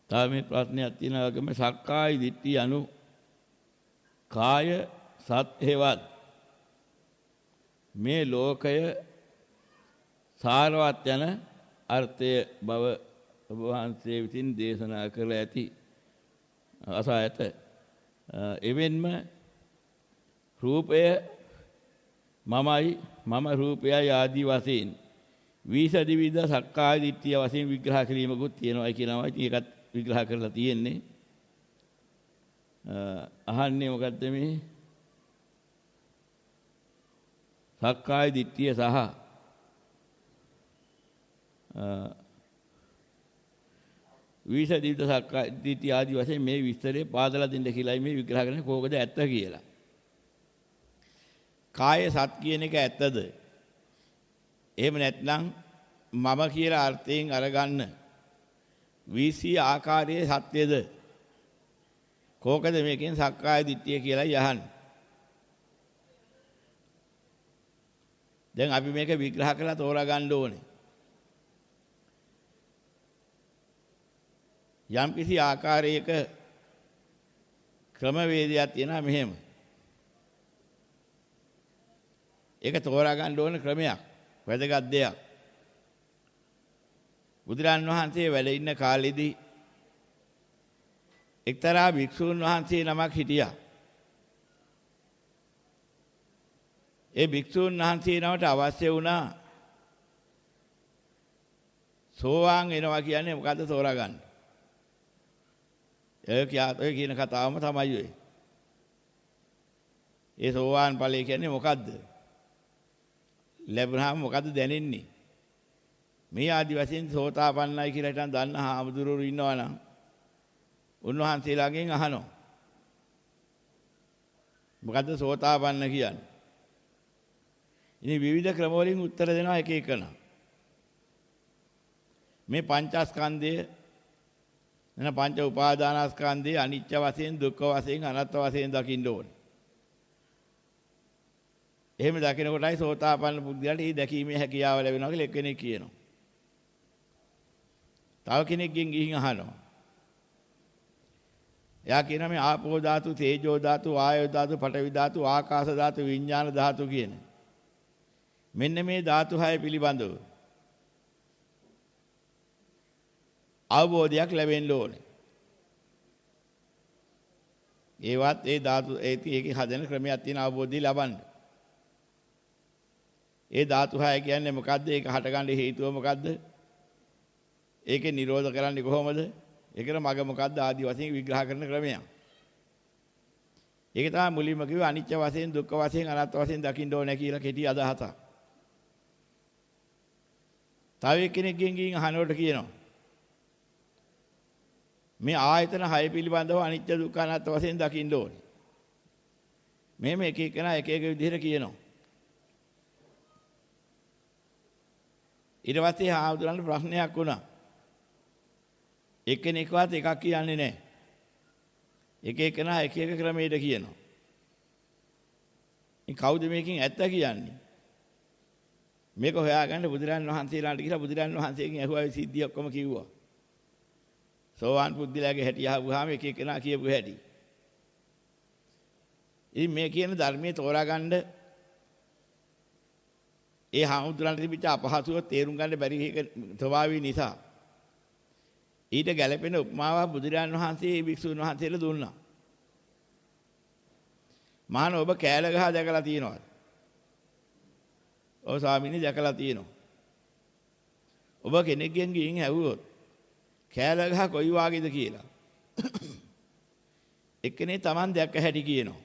තව මේ ප්‍රශ්නයක් තියෙනවා වගේම සක්කාය දිට්ඨිය anu කාය සත් හේවත් මේ ලෝකය සාරවත් යන අර්ථය බව ඔබ වහන්සේ විසින් දේශනා කළ ඇති අසා ඇත. එවෙන්ම රූපය මමයි මම රූපයයි ආදී වශයෙන් විවිධ සක්කාය දිට්ඨිය වශයෙන් විග්‍රහ කිරීමකුත් තියෙනවා කියනවා. ඒකත් විග්‍රහ කරලා තියෙන්නේ. අහන්නේ මොකද්ද මේ සක්කාය දිට්ඨිය සහ විවිධ සක්කාය දිට්ඨිය ආදී වශයෙන් මේ විස්තරේ පාදලා දෙන්න කියලායි මේ විග්‍රහ කරන්නේ කොහොමද ඇත්ත කියලා. කාය සත් කියන එක ඇත්තද? එහෙම නැත්නම් මම කියලා අර්ථයෙන් අරගන්න වීසී ආකාරයේ සත්‍යද? කෝකද මේකෙන් සක්කාය දිට්ඨිය කියලා යහන්නේ. දැන් අපි මේක විග්‍රහ කරලා තෝරා ගන්න ඕනේ. යම් කිසි ආකාරයක ක්‍රමවේදයක් තියෙනවා මෙහෙම. ඒක තෝරා ගන්න ඕන ක්‍රමයක්. වැදගත් දෙයක්. බුදුරන් වහන්සේ වැඩ ඉන්න කාලෙදී එක්තරා භික්ෂූන් වහන්සේ නමක් හිටියා. ඒ භික්ෂූන් වහන්සේ නමට අවශ්‍ය වුණා සෝවාන් වෙනවා කියන්නේ මොකද්ද තෝරා ගන්න. ඔය කියන කතාවම තමයි ඔය. ඒ සෝවාන් ඵලය කියන්නේ මොකද්ද? ලැබුණාම මොකද්ද දැනෙන්නේ? මේ ආදි වශයෙන් සෝතාපන්නයි කියලා හිතන් දන්න හාමුදුරුවෝ ඉන්නවනම් උන්වහන්සේලාගෙන් අහනවා. මොකද්ද සෝතාපන්න කියන්නේ? ඉතින් විවිධ ක්‍රම වලින් උත්තර දෙනවා එක එකන. මේ පංචස්කන්ධය එන පංච උපාදානස්කන්ධය අනිත්‍ය වශයෙන් දුක්ඛ වශයෙන් අනාත්ම වශයෙන් දකින්න ඕනේ. එහෙම දකින කොටයි සෝතාපන්න පුද්ගලයාට මේ දැකීමේ හැකියාව ලැබෙනවා කියලා එක්කෙනෙක් කියනවා. තව කෙනෙක්ගෙන් ගිහින් අහනවා. එයා කියනවා මේ ආපෝ ධාතු, තේජෝ ධාතු, වායෝ ධාතු, පඨවි ධාතු, ආකාශ ධාතු, විඥාන ධාතු කියන මෙන්න මේ ධාතු 6 පිළිබඳව අවබෝධයක් ලැබෙන්න ඕනේ. ඒවත් ඒ ධාතු ඒකේ හදන ක්‍රමයක් තියෙන අවබෝධය ලබන්න. ඒ ධාතු 6 කියන්නේ මොකද්ද? ඒක හටගන්න හේතුව මොකද්ද? ඒකේ නිරෝධ කරන්නේ කොහොමද? ඒකට මග මොකද්ද ආදී වශයෙන් විග්‍රහ කරන ක්‍රමයක්. ඒක තමයි මුලින්ම කිව්වේ අනිත්‍ය වශයෙන්, දුක්ඛ වශයෙන්, අනාත්ම වශයෙන් දකින්න ඕනේ කියලා කෙටි අදහසක්. තව කෙනෙක්ගෙන් ගින් අහනකොට කියනවා මේ ආයතන 6 පිළිබඳව අනිත්‍ය දුක්ඛ අනාත්ම වශයෙන් දකින්න ඕනේ. මෙහෙම එක එකනා එක එක විදිහට කියනවා. ඊට පස්සේ ආවුදුරන්ට ප්‍රශ්නයක් වුණා. එක්කෙනෙක්වත් එකක් කියන්නේ නැහැ. එක එකනා එක එක ක්‍රමයකට කියනවා. ඉතින් කවුද මේකෙන් ඇත්ත කියන්නේ? මේක හොයාගන්න බුදුරන් වහන්සේලාට කියලා බුදුරන් වහන්සේගෙන් ඇහුවා ඒ සිද්ධිය ඔක්කොම කිව්වා. සෝවාන් පුද්ගලයාගේ හැටි අහුවාම එක එකනා කියපු හැටි. ඉතින් මේ කියන ධර්මයේ තෝරාගන්න ඒ හාමුදුරන්ට තිබිච්ච අපහසුව තේරුම් ගන්න බැරි එක ස්වභාවය නිසා ඊට ගැළපෙන උපමාවක් බුදුරජාණන් වහන්සේ මේ භික්ෂුන් වහන්සේලා දුන්නා. මහාන ඔබ කෑල ගහ දැකලා තියෙනවද? ඔව් ස්වාමීනි දැකලා තියෙනවා. ඔබ කෙනෙක්ගෙන් ගිහින් ඇහුවොත් කෑල ගහ කොයි වාගේද කියලා. එක්කෙනේ Taman දැක්ක හැටි කියනවා.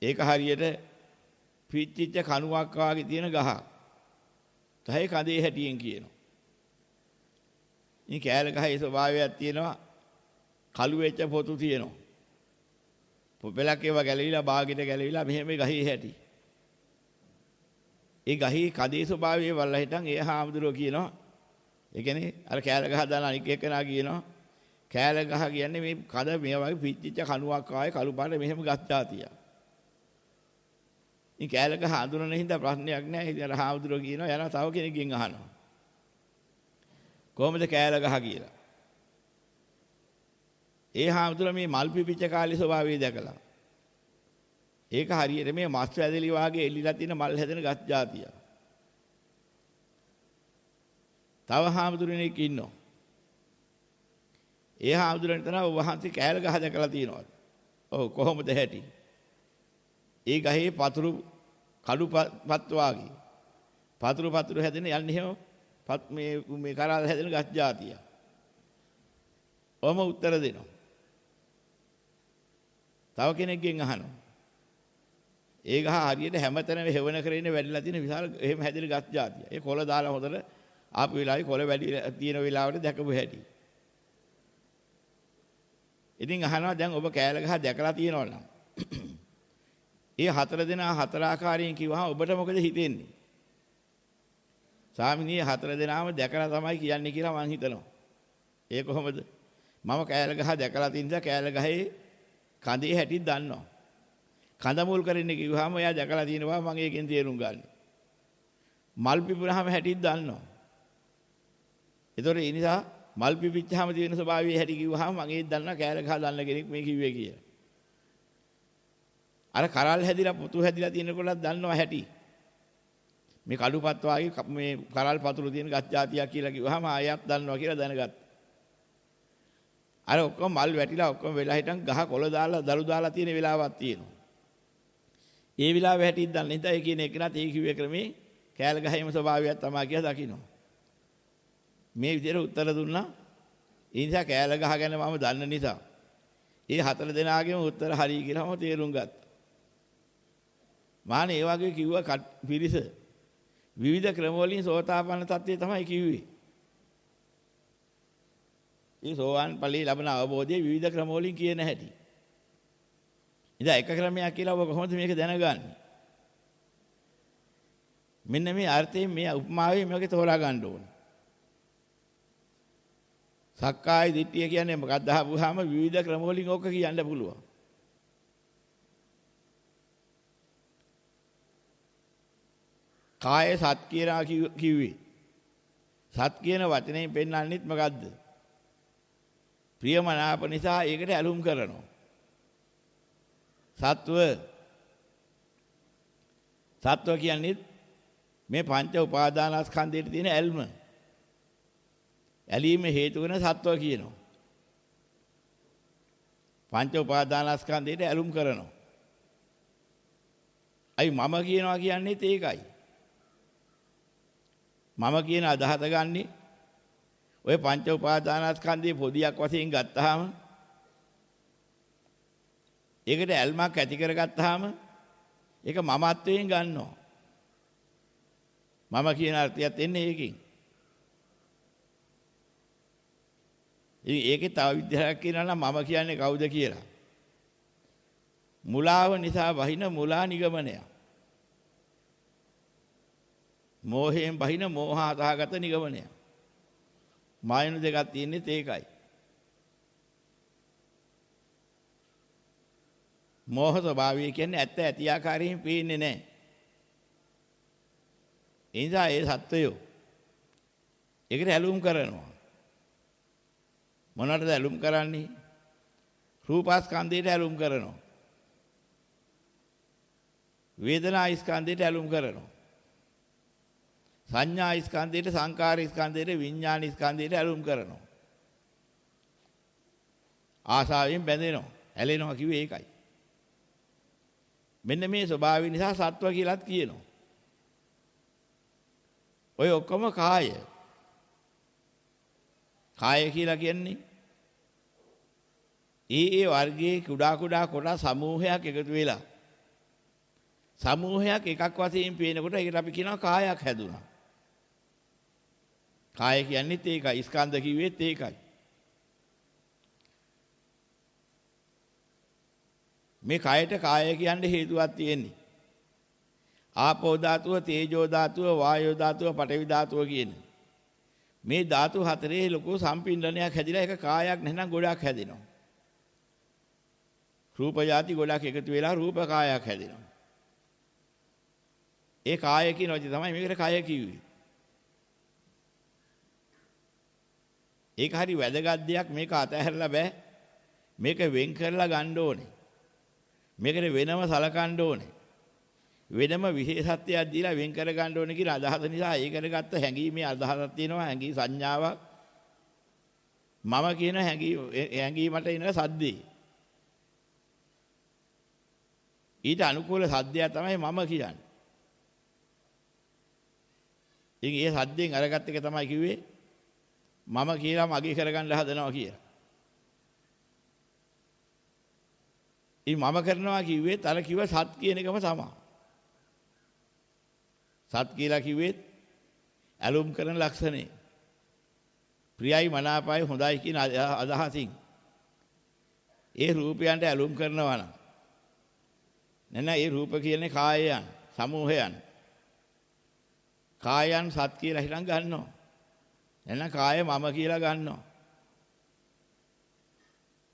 ඒක හරියට පිච්චිච්ච කණුවක් වාගේ තියෙන ගහක්. තහේ කඳේ හැටියෙන් කියනවා. මේ කෑල ගහේ ස්වභාවයක් තියෙනවා. කළු වෙච්ච පොතු තියෙනවා. පොපලක් ඒවා ගැලවිලා බාගෙට ගැලවිලා මෙහෙම ගහේ හැටි. ඒ ගහේ කඳේ ස්වභාවය වල්ලා හිටන් ඒ හාමුදුරුවෝ කියනවා. ඒ කියන්නේ අර කෑල ගහ දාන අනික් එකනා කියනවා. කෑල ගහ කියන්නේ මේ කඳ මේ වගේ පිච්චිච්ච කණුවක් ආයේ කළු පාට මෙහෙම ගස් જાතියක්. මේ කෑල ගහ හඳුනන හින්දා ප්‍රශ්නයක් නැහැ. ඉතින් අර හාමුදුරුවෝ කියනවා යනවා තව කෙනෙක්ගෙන් අහනවා. කොහොමද කෑල ගහ කියලා. ඒ හාමුදුරුවෝ මේ මල් පිපිච්ච කාලේ ස්වභාවය දැකලා. ඒක හරියට මේ මස් වැදලි වාගේ එල්ලිලා තියෙන මල් හැදෙන ගස් జాතිය. තව හාමුදුරුවනෙක් ඉන්නවා. ඒ හාමුදුරුවන්ට තමයි ඔබ වහන්සේ කෑල ගහ දැකලා තියෙනවා. ඔව් කොහොමද හැටි? ඒ ගහේ පතුරු කඩුපත් වාගේ. පතුරු හැදෙන යන්නේ එහෙම මේ කරාල හැදෙන ගස් జాතිය. ඔහම උත්තර දෙනවා. තව කෙනෙක්ගෙන් අහනවා. ඒ ගහ හරියට හැමතැනම හේවන කරගෙන වැඩිලා තියෙන විශාල එහෙම හැදෙන ගස් జాතිය. ඒ කොළ දාලා හොදලා ආපු වෙලාවේ කොළ වැඩි තියෙන වෙලාවට දැකපු හැටි. ඉතින් අහනවා දැන් ඔබ කෑල ගහ දැකලා තියෙනවද නම්? ඒ හතර දෙනා හතර ආකාරයෙන් කිව්වහම ඔබට මොකද හිතෙන්නේ? ස්වාමිනී හතර දෙනාම දැකලා තමයි කියන්නේ කියලා මං හිතනවා. ඒ කොහොමද? මම කෑල ගහ දැකලා තියෙන නිසා කෑල ගහේ කඳේ හැටි දන්නවා. කඳ මුල් කරන්නේ කිව්වහම එයා දැකලා තියෙනවා මම ඒකෙන් තේරුම් ගන්න. මල් පිපුනහම හැටි දන්නවා. ඒතොර ඒ නිසා මල් පිපිච්චාම තියෙන ස්වභාවය හැටි කිව්වහම මම ඒක දන්නවා කෑල ගහ දන්න කෙනෙක් මේ කිව්වේ කියලා. අර කරල් හැදිලා පුතු හැදිලා තියෙන කොටත් දන්නවා හැටි. මේ කඩුපත් වාගේ මේ කරල් පතුරු තියෙන ගස් జాතියක් කියලා කිව්වහම ආයෙත් දන්නවා කියලා දැනගත්තා. අර ඔක්කොම මල් වැටිලා ඔක්කොම වෙලා හිටන් ගහ කොළ දාලා දළු දාලා තියෙන වෙලාවක් තියෙනවා. ඒ වෙලාවෙ හැටිත් දන්නේ නැත්නම් ඒ කියන එක නත් ඒ කිව්වේ ක්‍රමේ කෑල ගහේම ස්වභාවයක් තමයි කියලා දකින්න. මේ විදිහට උත්තර දුන්නා. ඒ නිසා කෑල ගහ ගැන මම දන්න නිසා ඒ හතර දෙනාගේම උත්තර හරි කියලා මම තේරුම් ගත්තා. මානේ ඒ වගේ කිව්වා පිරිස විවිධ ක්‍රම වලින් සෝතාපන්න තත්ත්වය තමයි කිව්වේ. මේ සෝවාන් ඵලයේ ලබන අවබෝධයේ විවිධ ක්‍රම වලින් කියන හැටි. ඉතින් එක ක්‍රමයක් කියලා ඔබ කොහොමද මේක දැනගන්නේ? මෙන්න මේ අර්ථයෙන් මේ උපමාවේ මේකේ තෝරා ගන්න ඕනේ. සක්කාය දිට්ඨිය කියන්නේ මොකක්ද අහපුවාම විවිධ ක්‍රම වලින් ඕක කියන්න පුළුවන්. කාය සත් කියලා කිව්වේ. සත් කියන වචනයෙන් පෙන්වන්නේත් මොකද්ද? ප්‍රියමනාප නිසා ඒකට ඇලුම් කරනවා. සත්ව කියන්නේ මේ පංච උපාදානස්කන්ධයට තියෙන ඇල්ම. ඇලීම හේතු වෙන සත්ව කියනවා. පංච උපාදානස්කන්ධයට ඇලුම් කරනවා. අයි මම කියනවා කියන්නේත් ඒකයි. මම කියන අදහස ගන්නේ ඔය පංච උපාදානස්කන්ධයේ පොදියක් වශයෙන් ගත්තාම ඒකට ඇල්මක් ඇති කරගත්තාම ඒක මමත්වයෙන් ගන්නවා. මම කියන අර්ථයත් එන්නේ ඒකෙන්. ඉතින් ඒකේ තව විදිහක් කියනවා නම් මම කියන්නේ කවුද කියලා. මුලාව නිසා වහින මුලා නිගමනය. මෝහයෙන් වහින මෝහාසහගත නිගමනය. මායන දෙකක් තියෙන්නේ ඒකයි. මෝහ ස්වභාවය කියන්නේ ඇත්ත ඇති ආකාරයෙන් පේන්නේ නැහැ. ඒ නිසා ඒ සත්වයෝ ඒකට ඇලුම් කරනවා. මොනවටද ඇලුම් කරන්නේ? රූපස්කන්ධයට ඇලුම් කරනවා. වේදනා ස්කන්ධයට ඇලුම් කරනවා. සංඥා ස්කන්ධයට, සංකාර ස්කන්ධයට, විඥාන ස්කන්ධයට ඇලුම් කරනවා. ආසාවෙන් බැඳෙනවා, ඇලෙනවා කිව්වේ ඒකයි. මෙන්න මේ ස්වභාවය නිසා සත්ව කියලාත් කියනවා. ඔය ඔක්කොම කාය. කාය කියලා කියන්නේ ඒ වර්ගයේ කුඩා කොටස් සමූහයක් එකතු වෙලා සමූහයක් එකක් වශයෙන් පේනකොට ඒකට අපි කියනවා කායක් හැදුනා. කාය කියන්නේත් ඒකයි. ස්කන්ධ කිව්වෙත් ඒකයි. මේ කායට කාය කියන්නේ හේතුවක් තියෙන්නේ. ආපෝ ධාතුව, තේජෝ ධාතුව, වායෝ ධාතුව, පඨවි ධාතුව කියන මේ ධාතු හතරේ ලොකු සම්පින්ඩනයක් හැදිලා ඒක කායක් නැත්නම් ගොඩක් හැදෙනවා. රූප જાති ගොඩක් එකතු වෙලා රූප කායක් හැදෙනවා. ඒ කාය කියන වචනේ තමයි මේකට කාය කිව්වේ. ඒක හරි වැදගත් දෙයක්. මේක අතහැරලා බෑ. මේක වෙන් කරලා ගන්න ඕනේ. මේකට වෙනම සලකන්න ඕනේ. වෙනම විශේෂත්වයක් දීලා වෙන් කර ගන්න ඕනේ කියන අදහස නිසා ඒකට ගත්ත හැඟීමේ අදහසක් තියෙනවා. හැඟී සංඥාවක්. මම කියන හැඟීමට එන සද්දේ. ඊට අනුකූල සද්දය තමයි මම කියන්නේ. ඉතින් ඒ සද්දෙන් අරගත් එක තමයි කිව්වේ මම කියලා මගේ කරගන්න හදනවා කියලා. ඉතින් මම කරනවා කිව්වෙත් අර කිව්ව සත් කියන එකම තමයි. සත් කියලා කිව්වෙත් ඇලුම් කරන ලක්ෂණේ. ප්‍රියයි මනාපයි හොඳයි කියන අදහසින් ඒ රූපයන්ට ඇලුම් කරනවා නම් නැත්නම් ඒ රූප කියන්නේ කායයන් සමූහයන්. කායයන් සත් කියලා හිතන් ගන්නවා. එහෙනම් කාය මම කියලා ගන්නවා.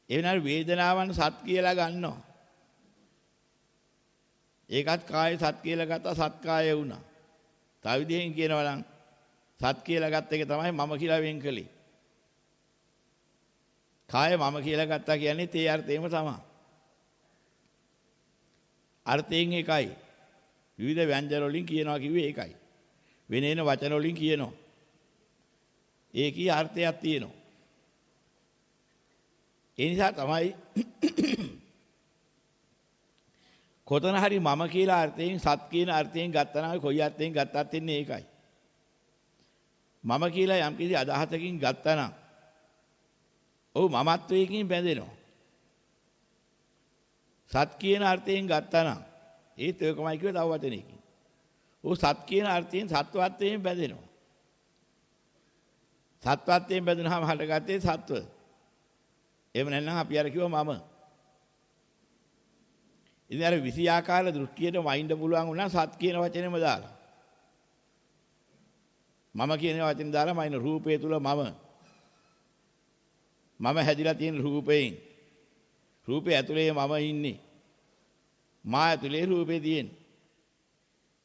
ඒ වෙනාර වේදනාවන් සත් කියලා ගන්නවා. ඒකත් කාය සත් කියලා ගත්තා සත් කාය වුණා. තව විදිහෙන් කියනවා නම් සත් කියලා ගත්ත එක තමයි මම කියලා වෙන් කළේ. කාය මම කියලා ගත්තා කියන්නේ තේ අර්ථයෙන්ම තමයි. අර්ථයෙන් එකයි. විවිධ ව්‍යංජන වලින් කියනවා කිව්වේ ඒකයි. වෙන වචන වලින් කියනවා. ඒකී අර්ථයක් තියෙනවා. ඒ නිසා තමයි කොතන හරි මම කියලා අර්ථයෙන් සත් කියන අර්ථයෙන් ගත්තා නම් කොයි අර්ථයෙන් ගත්තත් ඉන්නේ ඒකයි. මම කියලා යම් කිසි අදහසකින් ගත්තා නම් ඔව් මමත්වයකින් බැඳෙනවා. සත් කියන අර්ථයෙන් ගත්තා නම් ඒත් ඒකමයි කිව්ව තව වචනයකින්. ඔව් සත් කියන අර්ථයෙන් සත්වත්වයෙන් බැඳෙනවා. සත්වත්වයෙන් බැඳුනහම හටගත්තේ සත්ව. එහෙම නැත්නම් අපි අර කිව්ව මම. ඉතින් අර 20 ආකාර දෘෂ්ටියට වයින්ද පුළුවන් වුණා සත් කියන වචනේම දාලා. මම කියන වචනේ දාලා මයින් රූපය තුල මම හැදිලා තියෙන රූපයෙන්. රූපය ඇතුලේ මම ඉන්නේ. මා ඇතුලේ රූපේ තියෙන්නේ.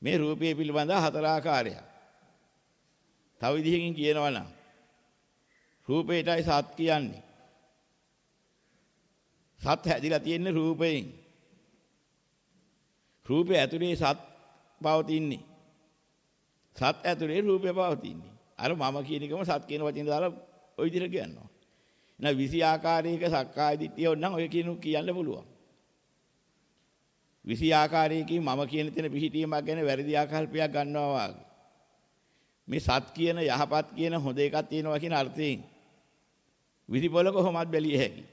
මේ රූපය පිළිබඳ හතර ආකාරයක්. තව විදිහකින් කියනවා නම් රූපේටයි සත් කියන්නේ. සත් හැදිලා තියෙන රූපයෙන්. රූපය ඇතුලේ සත් පවතින්නේ. සත් ඇතුලේ රූපය පවතින්නේ. අර මම කියන එකම සත් කියන වචනේ දාලා ওই විදිහට කියනවා. එහෙනම් 20 ආකාරයක සක්කාය දිට්ඨිය ඕනනම් ඔය කියන්න පුළුවන්. 20 ආකාරයකින් මම කියන තැන පිහිටීමක් ගැන වැරදි ආකල්පයක් ගන්නවා වාගේ. මේ සත් කියන යහපත් කියන හොඳ එකක් තියෙනවා කියන අර්ථයෙන් 20 පොළ කොහොමද බැලිය හැකි?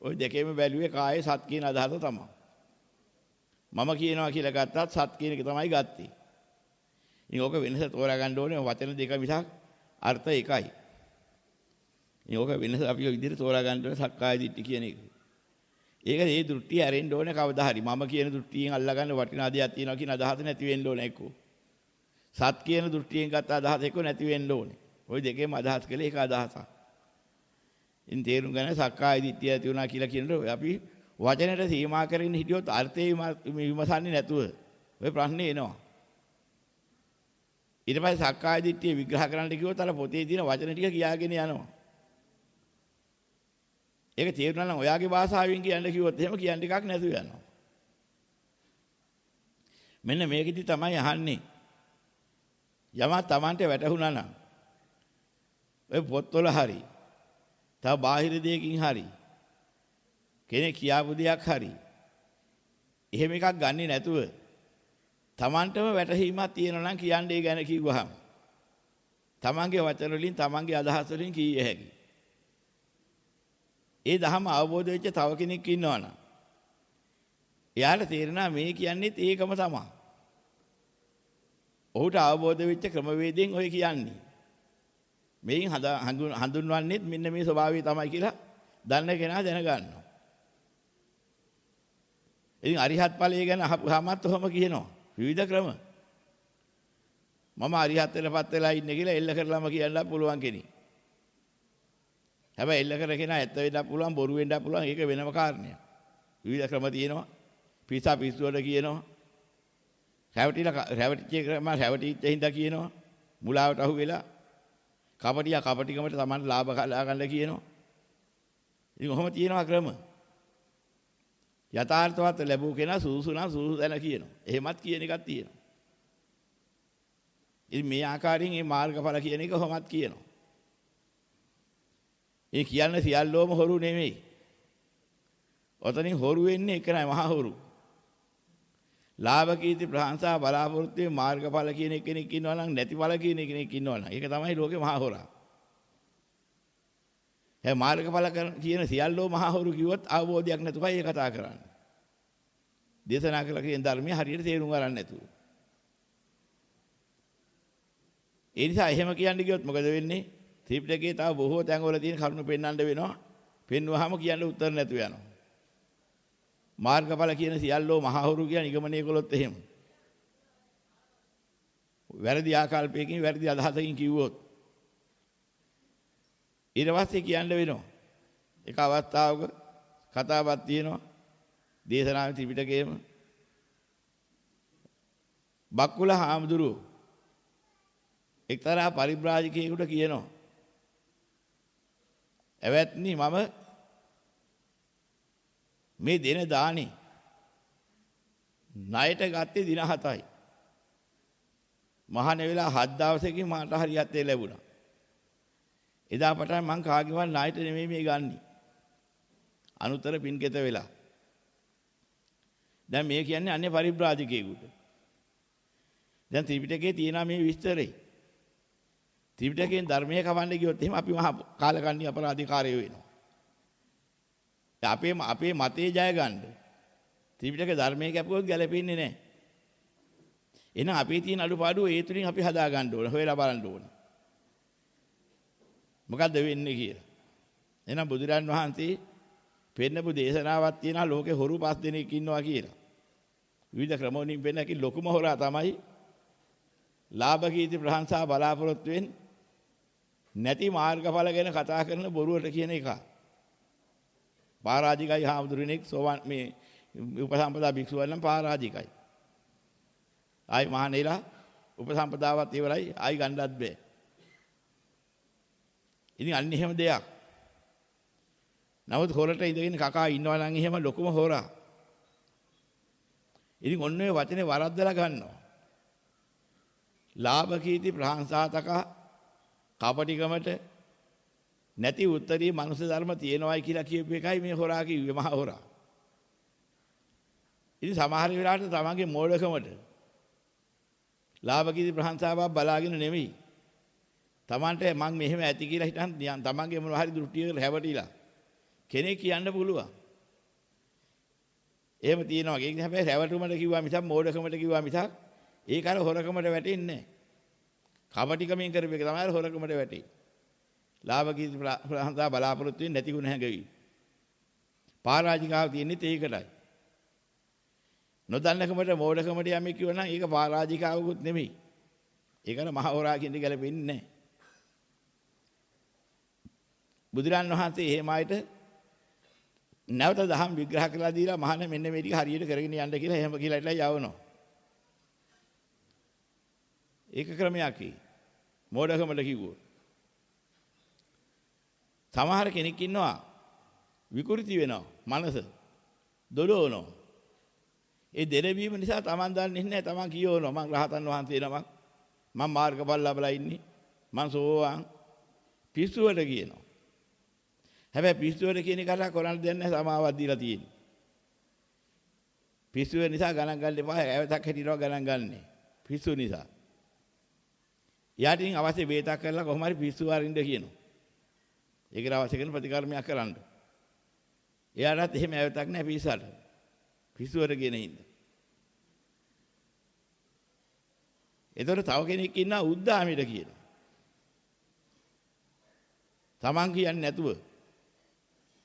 ওই දෙකේම බැලුවේ කායේ සත් කියන අදහස තමයි. මම කියනවා කියලා ගත්තත් සත් කියන එක තමයි ගත්තේ. ඉතින් ඕක වෙනස තෝරා ගන්න ඕනේ වචන දෙක මිසක් අර්ථ එකයි. ඉතින් ඕක වෙනස අපි ඔය විදිහට තෝරා ගන්න ඕනේ සක්කාය දිට්ඨි කියන එක. ඒක මේ දෘෂ්ටිය ඇරෙන්න ඕනේ කවදා හරි. මම කියන දෘෂ්ටියෙන් අල්ලගන්න වටිනා දෙයක් තියෙනවා කියන අදහස නැති වෙන්න ඕනේ එක්කෝ. සත් කියන දෘෂ්ටියෙන් ගත්ත අදහස එක්කෝ නැති වෙන්න ඕනේ. ওই දෙකේම අදහස් කළේ ඒක අදහසක්. ඉතින් තේරුම් ගන්න සක්කාය දිට්ඨිය ඇති වුණා කියලා කියනකොට අපි වචනයට සීමා කරගෙන හිටියොත් අර්ථය විමසන්නේ නැතුව ඔය ප්‍රශ්නේ එනවා. ඊට පස්සේ සක්කාය දිට්ඨිය විග්‍රහ කරන්න කිව්වොත් අර පොතේ තියෙන වචන ටික කියාගෙන යනවා. ඒක තේරුණා නම් ඔයාගේ භාෂාවෙන් කියන්න කිව්වොත් එහෙම කියන්න එකක් නැතුව යනවා. මෙන්න මේකෙදි තමයි අහන්නේ. යමක් Tamante වැටහුණා නම් ඔය පොත්වල හරි තව බාහිර දෙයකින් හරි කෙනෙක් කියාපු දෙයක් හරි එහෙම එකක් ගන්නේ නැතුව Tamanටම වැටහීමක් තියෙනවා නම් කියන්නේ ඒ ගැන කිව්වහම Tamanගේ වචන වලින් Tamanගේ අදහස් වලින් කීය හැකි. ඒ ධර්ම අවබෝධ වෙච්ච තව කෙනෙක් ඉන්නවනම් එයාට තේරෙනවා මේ කියන්නේත් ඒකම තමයි. ඔහුට අවබෝධ වෙච්ච ක්‍රමවේදයෙන් ඔය කියන්නේ. මේන් හඳුන්වන්නේත් මෙන්න මේ ස්වභාවය තමයි කියලා දන්න කෙනා දැනගන්නවා. ඉතින් අරිහත් ඵලය ගැන අහපුවාමත් ඔහොම කියනවා. විවිධ ක්‍රම. මම අරිහත් වෙලපත් වෙලා ඉන්නේ කියලා එල්ල කරලාම කියන්න පුළුවන් කෙනෙක්. හැබැයි එල්ල කර කෙනා ඇත්ත වෙන්නත් පුළුවන් බොරු වෙන්නත් පුළුවන් ඒක වෙනම කාරණයක්. විවිධ ක්‍රම තියෙනවා. පිසා පිස්සුවට කියනවා. රැවටිච්ච ක්‍රම රැවටිච්ච හින්දා කියනවා. මුලාවට අහු වෙලා කපටිකමට Taman ලාභ කළා ගන්න කියනවා. ඉතින් ඔහොම තියෙනවා ක්‍රම. යථාර්ථවත් ලැබුව කෙනා සුසු නම් සුසු දැන කියනවා. එහෙමත් කියන එකක් තියෙනවා. ඉතින් මේ ආකාරයෙන් මේ මාර්ගඵල කියන එක කොහොමත් කියනවා. ඒ කියන්නේ සියල්ලෝම හොරු නෙමෙයි. ඔතනින් හොරු වෙන්නේ එක නයි මහා හොරු. ලාභ කීර්ති ප්‍රශංසා බලාපොරොත්තු වේ මාර්ගඵල කියන කෙනෙක් ඉන්නවා නම් නැතිඵල කියන කෙනෙක් ඉන්නවා නම් ඒක තමයි ලෝකේ මහා හොරා. ඒ මාර්ගඵල කියන සියල්ලෝ මහා හොරු කිව්වොත් අවබෝධයක් නැතුවයි ඒ කතා කරන්නේ. දේශනා කළ කියන ධර්මයේ හරියට තේරුම් ගන්න නැතුව. ඒ නිසා එහෙම කියන්න ගියොත් මොකද වෙන්නේ? ත්‍රිපිටකයේ තව බොහෝ තැන්වල තියෙන කරුණු පෙන්වන්න වෙනවා. පෙන්වුවාම කියන්න උත්තර නැතුව යනවා. මාර්ගඵල කියන සියල්ලෝ මහා හොරු කියන නිගමනය කළොත් එහෙම. වැරදි ආකල්පයකින් වැරදි අදහසකින් කිව්වොත් ඊට පස්සේ කියන්න වෙනවා. එක අවස්ථාවක කතාවක් තියෙනවා. දේශනාවේ ත්‍රිපිටකයේම බක්කුල හාමුදුරුවෝ එක්තරා පරිබ්‍රාජකයෙකුට කියනවා එවත්නි මම මේ දෙන දානි ණයට ගත්තේ දින 7යි. මහාන වෙලා 7 දවසකින් මට හරියට ලැබුණා. එදා පටන් මං කාගේවත් ණයට නෙමෙයි මේ ගන්නෙ. අනුතර පින්කෙත වෙලා. දැන් මේ කියන්නේ අන්නේ පරිබ්‍රාජකයෙකුට. දැන් ත්‍රිපිටකයේ තියෙන මේ විස්තරේ. ත්‍රිපිටකයෙන් ධර්මයේ කවන්න ගියොත් එහෙම අපි මහා කාලකන්ණි අපරාධිකාරයෝ වෙනවා. අපේ මතේ ජය ගන්න ත්‍රිපිටක ධර්මයේ කැපුවොත් ගැලපෙන්නේ නැහැ. එහෙනම් අපේ තියෙන අඩුපාඩු ඒ තුලින් අපි හදා ගන්න ඕන. හොයලා බලන්න ඕන. මොකද්ද වෙන්නේ කියලා. එහෙනම් බුදුරන් වහන්සේ පෙන්නපු දේශනාවක් තියෙනවා ලෝකේ හොරු 5 දෙනෙක් ඉන්නවා කියලා. විවිධ ක්‍රම වලින් වෙන කි ලොකුම හොරා තමයි ලාභ කීර්ති ප්‍රශංසා බලාපොරොත්තු වෙන්නේ නැති මාර්ගඵල ගැන කතා කරන බොරුවට කියන එක. පරාජිකයි හාමුදුරනෙක් සෝවන් මේ උපසම්පදා භික්ෂුවන් නම් පරාජිකයි. ආයි මහණේලා උපසම්පදාවත් ඉවරයි ආයි ගන්නවත් බෑ. ඉතින් අන්න එහෙම දෙයක්. නමුත් හොරට ඉඳගෙන කකා ඉන්නවා නම් එහෙම ලොකුම හොරා. ඉතින් ඔන්න ඔය වචනේ වරද්දලා ගන්නවා. ලාභ කීර්ති ප්‍රශංසාතක කපටිකමට නැති උත්තරී මනුෂ්‍ය ධර්ම තියෙනවායි කියලා කියපු එකයි මේ හොරා කිව්වේ මහා හොරා. ඉතින් සමහර වෙලාවට තමන්ගේ මෝඩකමට ලාභ කීර්ති ප්‍රශංසාවක් බලාගෙන නෙමෙයි. තමන්ට මං මෙහෙම ඇති කියලා හිතන් තමන්ගේ මොනවා හරි දෘෂ්ටියකට හැවටිලා කෙනෙක් කියන්න පුළුවන්. එහෙම තියෙනවා. ඒක හැබැයි හැවටුමට කිව්වා මිසක් මෝඩකමට කිව්වා මිසක් ඒක අර හොරකමට වැටෙන්නේ නැහැ. කපටිකමින් කරපු එක තමයි හොරකමට වැටෙන්නේ. ලාභ කීර්ති ප්‍රශංසා බලාපොරොත්තු වෙන්නේ නැති ගුණ හැඟවි. පරාජිකාව තියෙන්නේ ඒකටයි. නොදන්නකමට මෝඩකමට යමෙක් කිව්වනම් ඒක පරාජිකාවකුත් නෙමෙයි. ඒකට මහ හොරා කියන එක ගැලපෙන්නේ නැහැ. බුදුරන් වහන්සේ එහෙම ආයත නැවත දහම් විග්‍රහ කරලා දීලා මහාන මෙන්න මේ ටික හරියට කරගෙන යන්න කියලා එහෙම කියලා ඉట్లా යවනවා. ඒක ක්‍රමයක් ඒ. මෝඩකමට කිව්වොත්. සමහර කෙනෙක් ඉන්නවා විකෘති වෙනවා මනස. දොඩවනවා. ඒ දෙරවීම නිසා Taman දන්නේ නැහැ Taman කියවනවා මං රහතන් වහන්සේ නමක්. මං මාර්ගඵල ලැබලා ඉන්නේ. මං සෝවාන් පිස්සුවට කියනවා. හැබැයි පිස්සුවට කියන එක කරන්න දෙන්නේ නැහැ සමාවක් දීලා තියෙන්නේ. පිස්සුව නිසා ගණන් ගන්න එපා. ඇවතක් හිටිනවා ගණන් ගන්නනේ. පිස්සුව නිසා. යාටින් අවශ්‍ය වේතක් කරලා කොහොම හරි පිස්සුව අරින්න කියනවා. ඒකට අවශ්‍ය කරන ප්‍රතිකර්මයක් කරන්න. එයාටත් එහෙම ඇවතක් නැහැ පිස්සාට. පිස්සුවට කියන හින්දා. ඒතකොට තව කෙනෙක් ඉන්නා උද්දාමයට කියනවා. Taman කියන්නේ නැතුව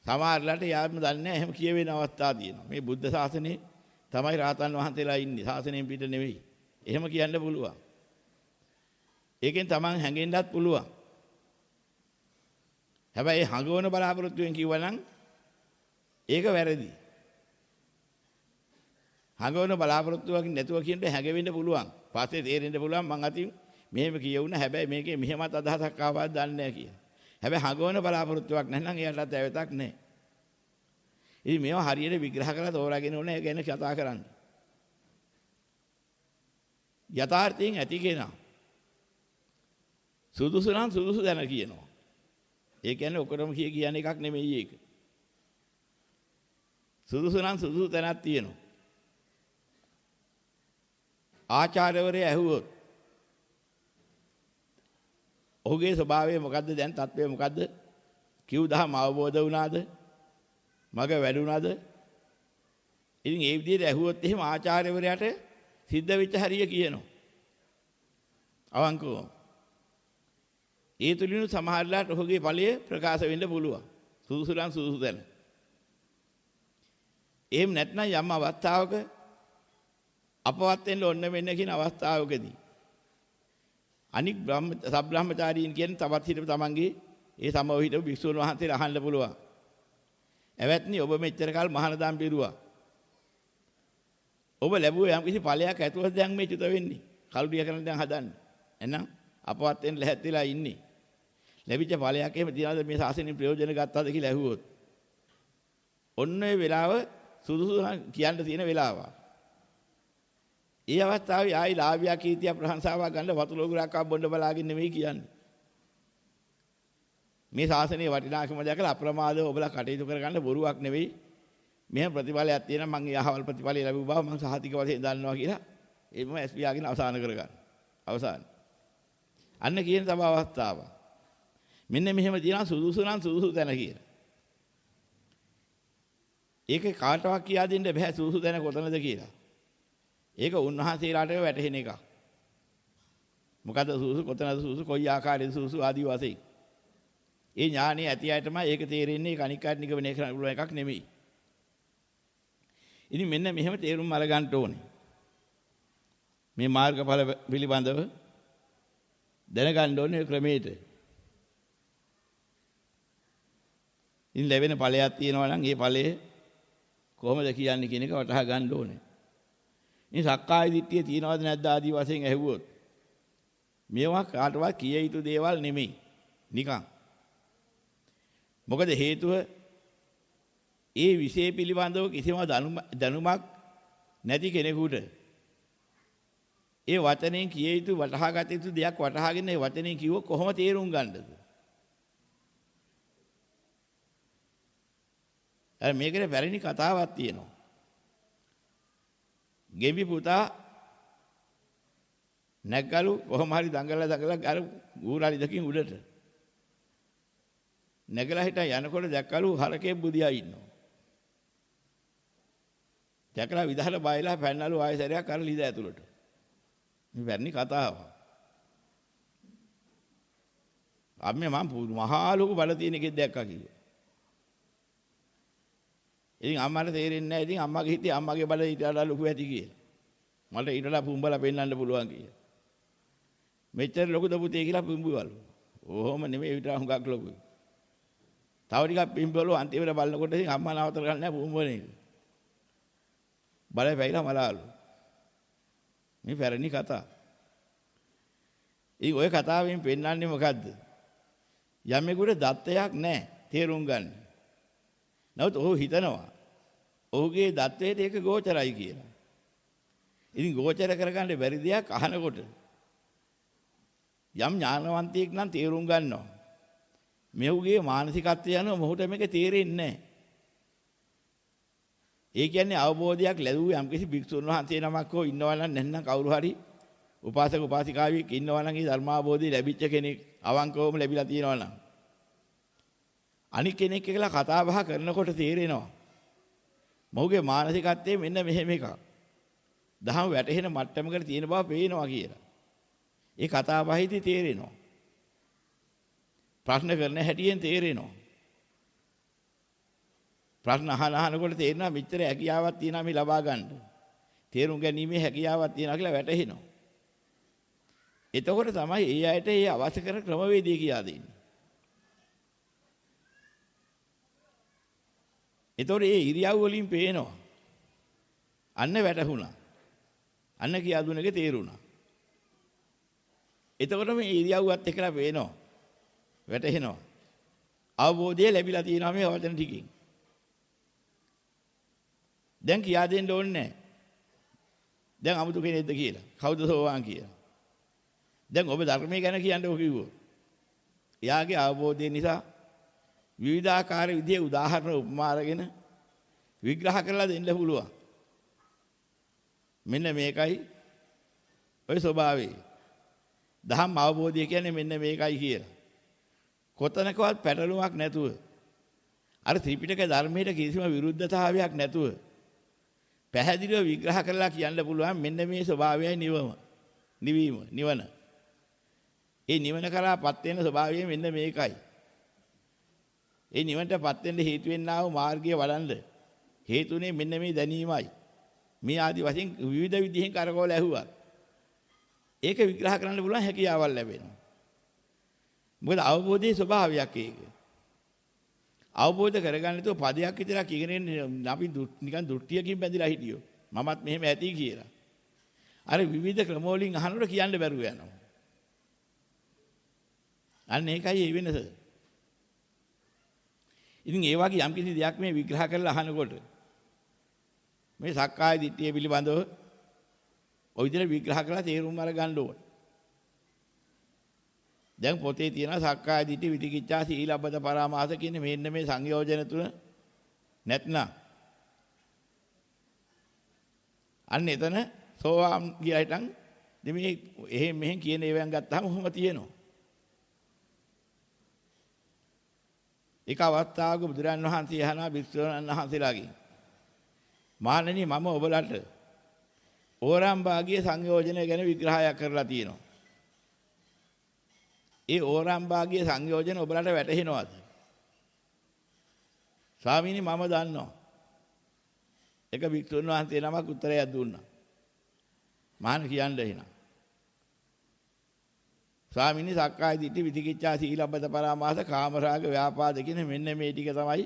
සමහරලාට යාම දන්නේ නැහැ එහෙම කියවෙන අවස්ථා තියෙනවා. මේ බුද්ධ ශාසනයේ තමයි රාතන් වහන්සේලා ඉන්නේ. ශාසනයෙන් පිට නෙවෙයි. එහෙම කියන්න පුළුවන්. ඒකෙන් Taman හැංගෙන්නත් පුළුවන්. හැබැයි ඒ හඟවන බලාපොරොත්තුෙන් කිව්වනම් ඒක වැරදි. හඟවන බලාපොරොත්තුවක් නැතුව කියන්න හැඟෙන්න පුළුවන්. පස්සේ තේරෙන්න පුළුවන් මං අතින් මෙහෙම කියවුණා හැබැයි මේකේ මෙහෙමත් අදහසක් ආවද දන්නේ නැහැ කියලා. හැබැයි හඟවන බලාපොරොත්තුවක් නැත්නම් එයාටත් ඇවතක් නැහැ. ඉතින් මේවා හරියට විග්‍රහ කරලා තෝරාගෙන ඕනේ ගැන කතා කරන්න. යථාර්ථයෙන් ඇති කෙනා සුදුසු නම් සුදුසු දැන කියනවා. ඒ කියන්නේ ඔකටම කියන එකක් නෙමෙයි ඒක. සුදුසු නම් සුදුසු තැනක් තියෙනවා. ආචාර්යවරයා ඇහුවොත් ඔහුගේ ස්වභාවය මොකද්ද දැන් තත්ත්වය මොකද්ද? කිව් දහම අවබෝධ වුණාද? මග වැඩුණාද? ඉතින් ඒ විදිහට ඇහුවොත් එහෙම ආචාර්යවරයාට සිද්ධ වෙච්ච හරිය කියනවා. අවංකව. ඒ තුලිනු සමහරලාට ඔහුගේ ඵලය ප්‍රකාශ වෙන්න පුළුවන්. සුදුසුලන් සුදුසු දැන. එහෙම නැත්නම් යම් අවස්ථාවක අපවත් වෙන්න ඕන වෙන්න කියන අවස්ථාවකදී අනික් සබ්‍රාහ්මචාරීන් කියන තවත් හිටපු තමන්ගේ ඒ සමව හිටපු භික්ෂුන් වහන්සේලා අහන්න පුළුවන්. එවත්නි ඔබ මෙච්චර කල් මහානදාම් පිරුවා. ඔබ ලැබුවේ යම් කිසි ඵලයක් ඇතුළත දැන් මේ චුත වෙන්නේ. කල්පිය කරන දැන් හදන්නේ. එහෙනම් අපවත් වෙන්න ලැහැත්තිලා ඉන්නේ. ලැබිච්ච ඵලයක් එහෙම තියනවාද මේ ශාසනයෙන් ප්‍රයෝජන ගත්තාද කියලා ඇහුවොත්. ඔන්න ඒ වෙලාව සුදුසු කියන්න තියෙන වෙලාව. ඒ අවස්ථාවේ ආයි ලාභියා කීර්තිය ප්‍රශංසාවක් ගන්න වතුර ලෝගුරක් ආව බොන්න බලාගෙන නෙමෙයි කියන්නේ. මේ ශාසනයේ වටිනාකම දැකලා අප්‍රමාදව ඔබලා කටයුතු කරගන්න බොරුවක් නෙවෙයි. මෙහෙම ප්‍රතිඵලයක් තියෙනවා මම යහවල් ප්‍රතිඵලය ලැබුව බව මම සහතික වශයෙන් දන්නවා කියලා ඒකම SPයාගෙන අවසන් කරගන්න. අවසන්. අන්න කියන තව අවස්ථාව. මෙන්න මෙහෙම තියෙනවා සුදුසු නම් සුදුසු තැන කියලා. ඒක කාටවත් කියා දෙන්න බෑ සුදුසු තැන කොතනද කියලා. ඒක උන්වහන්සේලාට වැටහෙන එකක්. මොකද සුදුසු කොතනද සුදුසු කොයි ආකාරයේද සුදුසු ආදී වශයෙන්. ඒ ඥානෙ ඇති අයටම ඒක තේරෙන්නේ ඒක අනිකාට නිගමනය කරන්න පුළුවන් එකක් නෙමෙයි. ඉතින් මෙන්න මෙහෙම තේරුම් අරගන්න ඕනේ. මේ මාර්ගඵල පිළිබඳව දැනගන්න ඕනේ ක්‍රමයට. ඉතින් ලැබෙන ඵලයක් තියෙනවා නම් ඒ ඵලය කොහොමද කියන්නේ කියන එක වටහා ගන්න ඕනේ. ඉතින් සක්කාය දිට්ඨිය තියනවද නැද්ද ආදී වශයෙන් ඇහුවොත් මේවා කාටවත් කිය යුතු දේවල් නෙමෙයි. නිකන්. මොකද හේතුව ඒ විෂය පිළිබඳව කිසිම දැනුමක් නැති කෙනෙකුට ඒ වචනෙන් කිය යුතු වටහා ගත යුතු දෙයක් වටහාගෙන ඒ වචනෙන් කිව්ව කොහොම තේරුම් ගන්නද? අර මේකේ පැරණි කතාවක් තියෙනවා. ගෙම්බි පුතා නැග්ගලු කොහොම හරි දඟලලා අර ඌරාලි දෙකින් උඩට නැගලා හිටන් යනකොට දැක්කලු හරකේ බුදියා ඉන්නවා. දැකලා විදහාට බයලා පැන්නලු ආයෙසරයක් අර ලිද ඇතුළට. මේ වැරණි කතාව. අම්මේ මම මහා ලොකු බල තියෙන එකෙක් දැක්කා කිව්වා. ඉතින් අම්මාට තේරෙන්නේ නැහැ. ඉතින් අම්මාගේ හිතේ අම්මාගේ බල ඊට වඩා ලොකු ඇති කියලා. මට ඊට වඩා පුඹලා පෙන්වන්න පුළුවන් කියලා. මෙච්චර ලොකුද පුතේ කියලා පුඹුවලු. ඕහොම නෙමෙයි ඊට හුඟක් ලොකුයි. තව ටිකක් පිඹවලු අන්තිමට බලනකොට ඉතින් අම්මා නවතර ගන්න නැහැ පුඹවන එක. බලය පැයිලා මලාලු. මේ පැරණි කතා. ඉතින් ওই කතාවෙන් පෙන්වන්නේ මොකද්ද? යමෙකුට දත්තයක් නැහැ තේරුම් ගන්න. නමුත් ඔහු හිතනවා ඔහුගේ දත්තයට ඒක ගෝචරයි කියලා. ඉතින් ගෝචර කරගන්න බැරි දෙයක් අහනකොට යම් ඥානවන්තයෙක් නම් තේරුම් ගන්නවා. මෙහුගේ මානසිකත්වය යනවා මොහුට මේක තේරෙන්නේ නැහැ. ඒ කියන්නේ අවබෝධයක් ලැබුවේ යම්කිසි භික්ෂුන් වහන්සේ නමක් හෝ ඉන්නවා නම් නැත්නම් කවුරු හරි උපාසක උපාසිකාවෙක් ඉන්නවා නම් ඒ ධර්මාභෝධය ලැබිච්ච කෙනෙක් අවංකවම ලැබිලා තියෙනවා නම් අනික් කෙනෙක් එක්කලා කතා බහ කරනකොට තේරෙනවා මොහුගේ මානසිකත්වයේ මෙන්න මෙහෙම එකක්. දහම වැටහෙන මට්ටමකට තියෙන බව පේනවා කියලා. ඒ කතා බහිදී තේරෙනවා. ප්‍රශ්න කරන හැටියෙන් තේරෙනවා. ප්‍රශ්න අහනකොට තේරෙනවා මෙච්චර හැකියාවක් තියෙනවා මේ ලබා ගන්න. තේරුම් ගැනීමේ හැකියාවක් තියෙනවා කියලා වැටහෙනවා. එතකොට තමයි ඒ අයට ඒ අවශ්‍ය කරන ක්‍රමවේදය කියලා දෙන්නේ. එතකොට ඒ ඉරියව් වලින් පේනවා. අන්න වැටහුණා. අන්න කියා දුන්නේක තේරුණා. එතකොට මේ ඉරියව්වත් එක්කලා පේනවා. වැටහෙනවා. අවබෝධය ලැබිලා තියෙනවා මේ වචන ටිකෙන්. දැන් කියා දෙන්න ඕනේ නැහැ. දැන් 아무තු කෙනෙක්ද කියලා. කවුද සෝවාන් කියලා. දැන් ඔබ ධර්මයේ ගැන කියන්නකො කිව්වෝ. එයාගේ අවබෝධය නිසා විවිධාකාර විදිහේ උදාහරණ උපමා අරගෙන විග්‍රහ කරලා දෙන්න පුළුවන්. මෙන්න මේකයි ඔය ස්වභාවය. දහම් අවබෝධය කියන්නේ මෙන්න මේකයි කියලා. කොතනකවත් පැටලුමක් නැතුව අර ත්‍රිපිටක ධර්මයේ කිසිම විරුද්ධතාවයක් නැතුව පැහැදිලිව විග්‍රහ කරලා කියන්න පුළුවන් මෙන්න මේ ස්වභාවයයි නිවන. ඒ නිවන කරාපත් වෙන ස්වභාවය මෙන්න මේකයි. ඒ නිවනටපත් වෙන්න හේතු වෙන්නා වූ මාර්ගය වඩන්න හේතුනේ මෙන්න මේ දැනීමයි. මේ ආදි වශයෙන් විවිධ විදිහෙන් කරකවල ඇහුවා. ඒක විග්‍රහ කරන්න පුළුවන් හැකියාවල් ලැබෙනවා. මොකද අවබෝධයේ ස්වභාවයක් ඒක. අවබෝධ කරගන්න තු පදයක් විතරක් ඉගෙන අපි නිකන් දෘෂ්ටියකින් බැඳිලා හිටියෝ. මමත් මෙහෙම ඇති කියලා. අර විවිධ ක්‍රම වලින් අහනකොට කියන්න බැරුව යනවා. අන්න ඒකයි ඒ වෙනස. ඉතින් ඒ වගේ යම් කිසි දෙයක් මේ විග්‍රහ කරලා අහනකොට මේ සක්කාය දිට්ඨිය පිළිබඳව ඔය විදිහට විග්‍රහ කරලා තේරුම් අරගන්න ඕන. දැන් පොතේ තියෙන සක්කාය දිට්ඨි විචිකිච්ඡා සීලබ්බත පරාමාස කියන මෙන්න මේ සංයෝජන තුන නැත්නම් අන්න එතන සෝවාන් කියලා හිටන් මේ එහෙම මෙහෙන් කියන ඒවාන් ගත්තාම කොහොම තියෙනවා. එක අවස්ථාවක බුදුරන් වහන්සේ අහනවා භික්ෂුන් වහන්සේලාගෙන් මහණෙනි මම ඔබලට ඕරම් භාගයේ සංයෝජන ගැන විග්‍රහයක් කරලා තියෙනවා. ඒ ඕරම් භාගයේ සංයෝජන ඔබලට වැටහෙනවද? ස්වාමීනි මම දන්නවා. එක භික්ෂුන් වහන්සේ නමක් උත්තරයක් දුන්නා. මහණ කියන්න එහෙනම්. ස්වාමීනි සක්කාය දිට්ඨි විචිකිච්ඡා සීලබ්බත පරාමාස කාමරාග ව්‍යාපාද කියන මෙන්න මේ ටික තමයි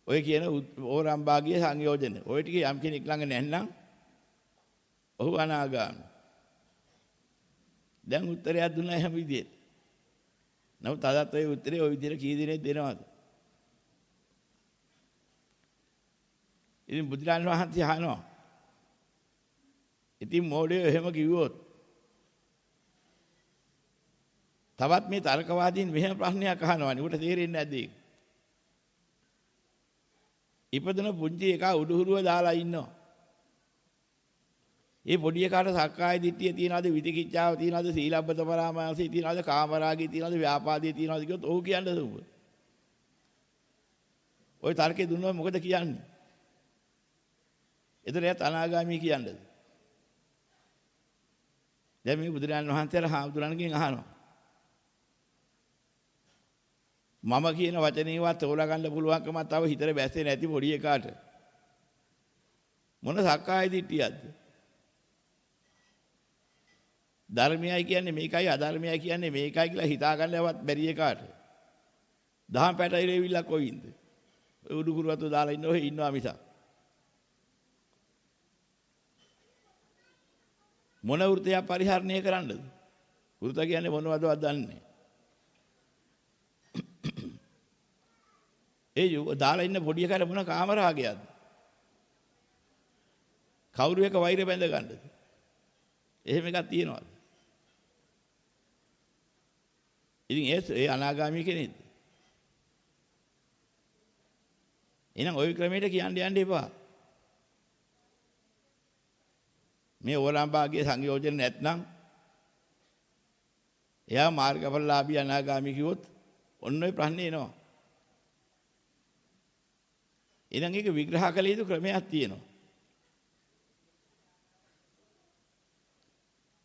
ඔය කියන ඕරම් භාගයේ සංයෝජන. ඔය ටික යම් කෙනෙක් ළඟ නැත්නම් ඔහු අනාගාමී. දැන් උත්තරයක් දුන්නා හැම විදිහට. නමුත් අදත් ඔය උත්තරේ ඔය විදිහට කී දෙනෙක් දෙනවද? ඉතින් බුදුරජාණන් වහන්සේ අහනවා. ඉතින් මොඩේ එහෙම කිව්වොත් තවත් මේ තර්කවාදීන් මෙහෙම ප්‍රශ්නයක් අහනවානේ. උට තේරෙන්නේ නැද්ද ඒක? ඉපදුන පුංචි එකා උඩුහුරුව දාලා ඉන්නවා. ඒ පොඩි එකාට සක්කාය දිට්ඨිය තියනවාද විචිකිච්ඡාව තියනවාද සීලබ්බත පරාමාසය තියනවාද කාමරාගය තියනවාද ව්‍යාපාදේ තියනවාද කියොත් ඔව් කියන්නද උඹ? ওই තර්කේ දුන්නොත් මොකද කියන්නේ? එතන එයාත් අනාගාමී කියන්නද? දැන් මේ බුදුරජාණන් වහන්සේලා හාමුදුරන්ගෙන් අහනවා. මම කියන වචනේවත් තෝරා ගන්න පුළුවන්කම තව හිතේ බැස්සේ නැති පොඩි එකාට මොන සක්කාය දිට්ඨියක්ද? ධර්මයයි කියන්නේ මේකයි අධර්මයයි කියන්නේ මේකයි කියලා හිතා ගන්නවත් බැරි එකාට දහම් පැටලෙවිල්ලක් කොයින්ද? ඔය උඩුකුරුවතු දාලා ඉන්න ඔය ඉන්නවා මිසක් මොන වෘතයක් පරිහරණය කරන්නද? වෘත කියන්නේ මොනවදවත් දන්නේ නැහැ. ඒ දාලා ඉන්න පොඩි එකාට මොන කාමරාගයක්ද? කවුරු එක වෛර බැඳ ගන්නද? එහෙම එකක් තියෙනවද? ඉතින් ඒ අනාගාමී කෙනෙක්ද? එහෙනම් ওই ක්‍රමයට කියන්න යන්න එපා. මේ ඕරම් භාගයේ සංයෝජන නැත්නම් එයා මාර්ගඵලලාභී අනාගාමී කිව්වොත් ඔන්න ඔය ප්‍රශ්නේ එනවා. එහෙනම් ඒක විග්‍රහ කළ යුතු ක්‍රමයක් තියෙනවා.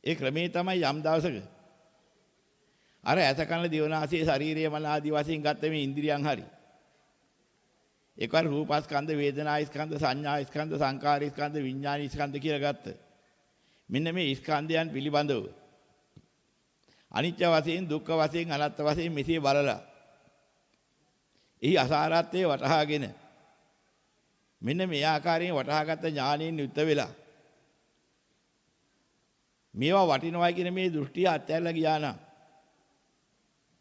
ඒ ක්‍රමේ තමයි යම් දවසක අර ඇස කන දිවනාසය ශරීරය මන ආදී වශයෙන් ගත්ත මේ ඉන්ද්‍රියන් හරි එකවර රූපස්කන්ධ වේදනාස්කන්ධ සංඥාස්කන්ධ සංකාරස්කන්ධ විඥානස්කන්ධ කියලා ගත්ත මෙන්න මේ ස්කන්ධයන් පිළිබඳව අනිත්‍ය වශයෙන් දුක්ඛ වශයෙන් අනාත්ම වශයෙන් මෙසේ බලලා එහි අසාරත්වයේ වටහාගෙන මෙන්න මේ ආකාරයෙන් වටහාගත් ඥානයෙන් යුක්ත වෙලා මේවා වටිනවා කියන මේ දෘෂ්ටිය අත්හැරලා ගියා නම්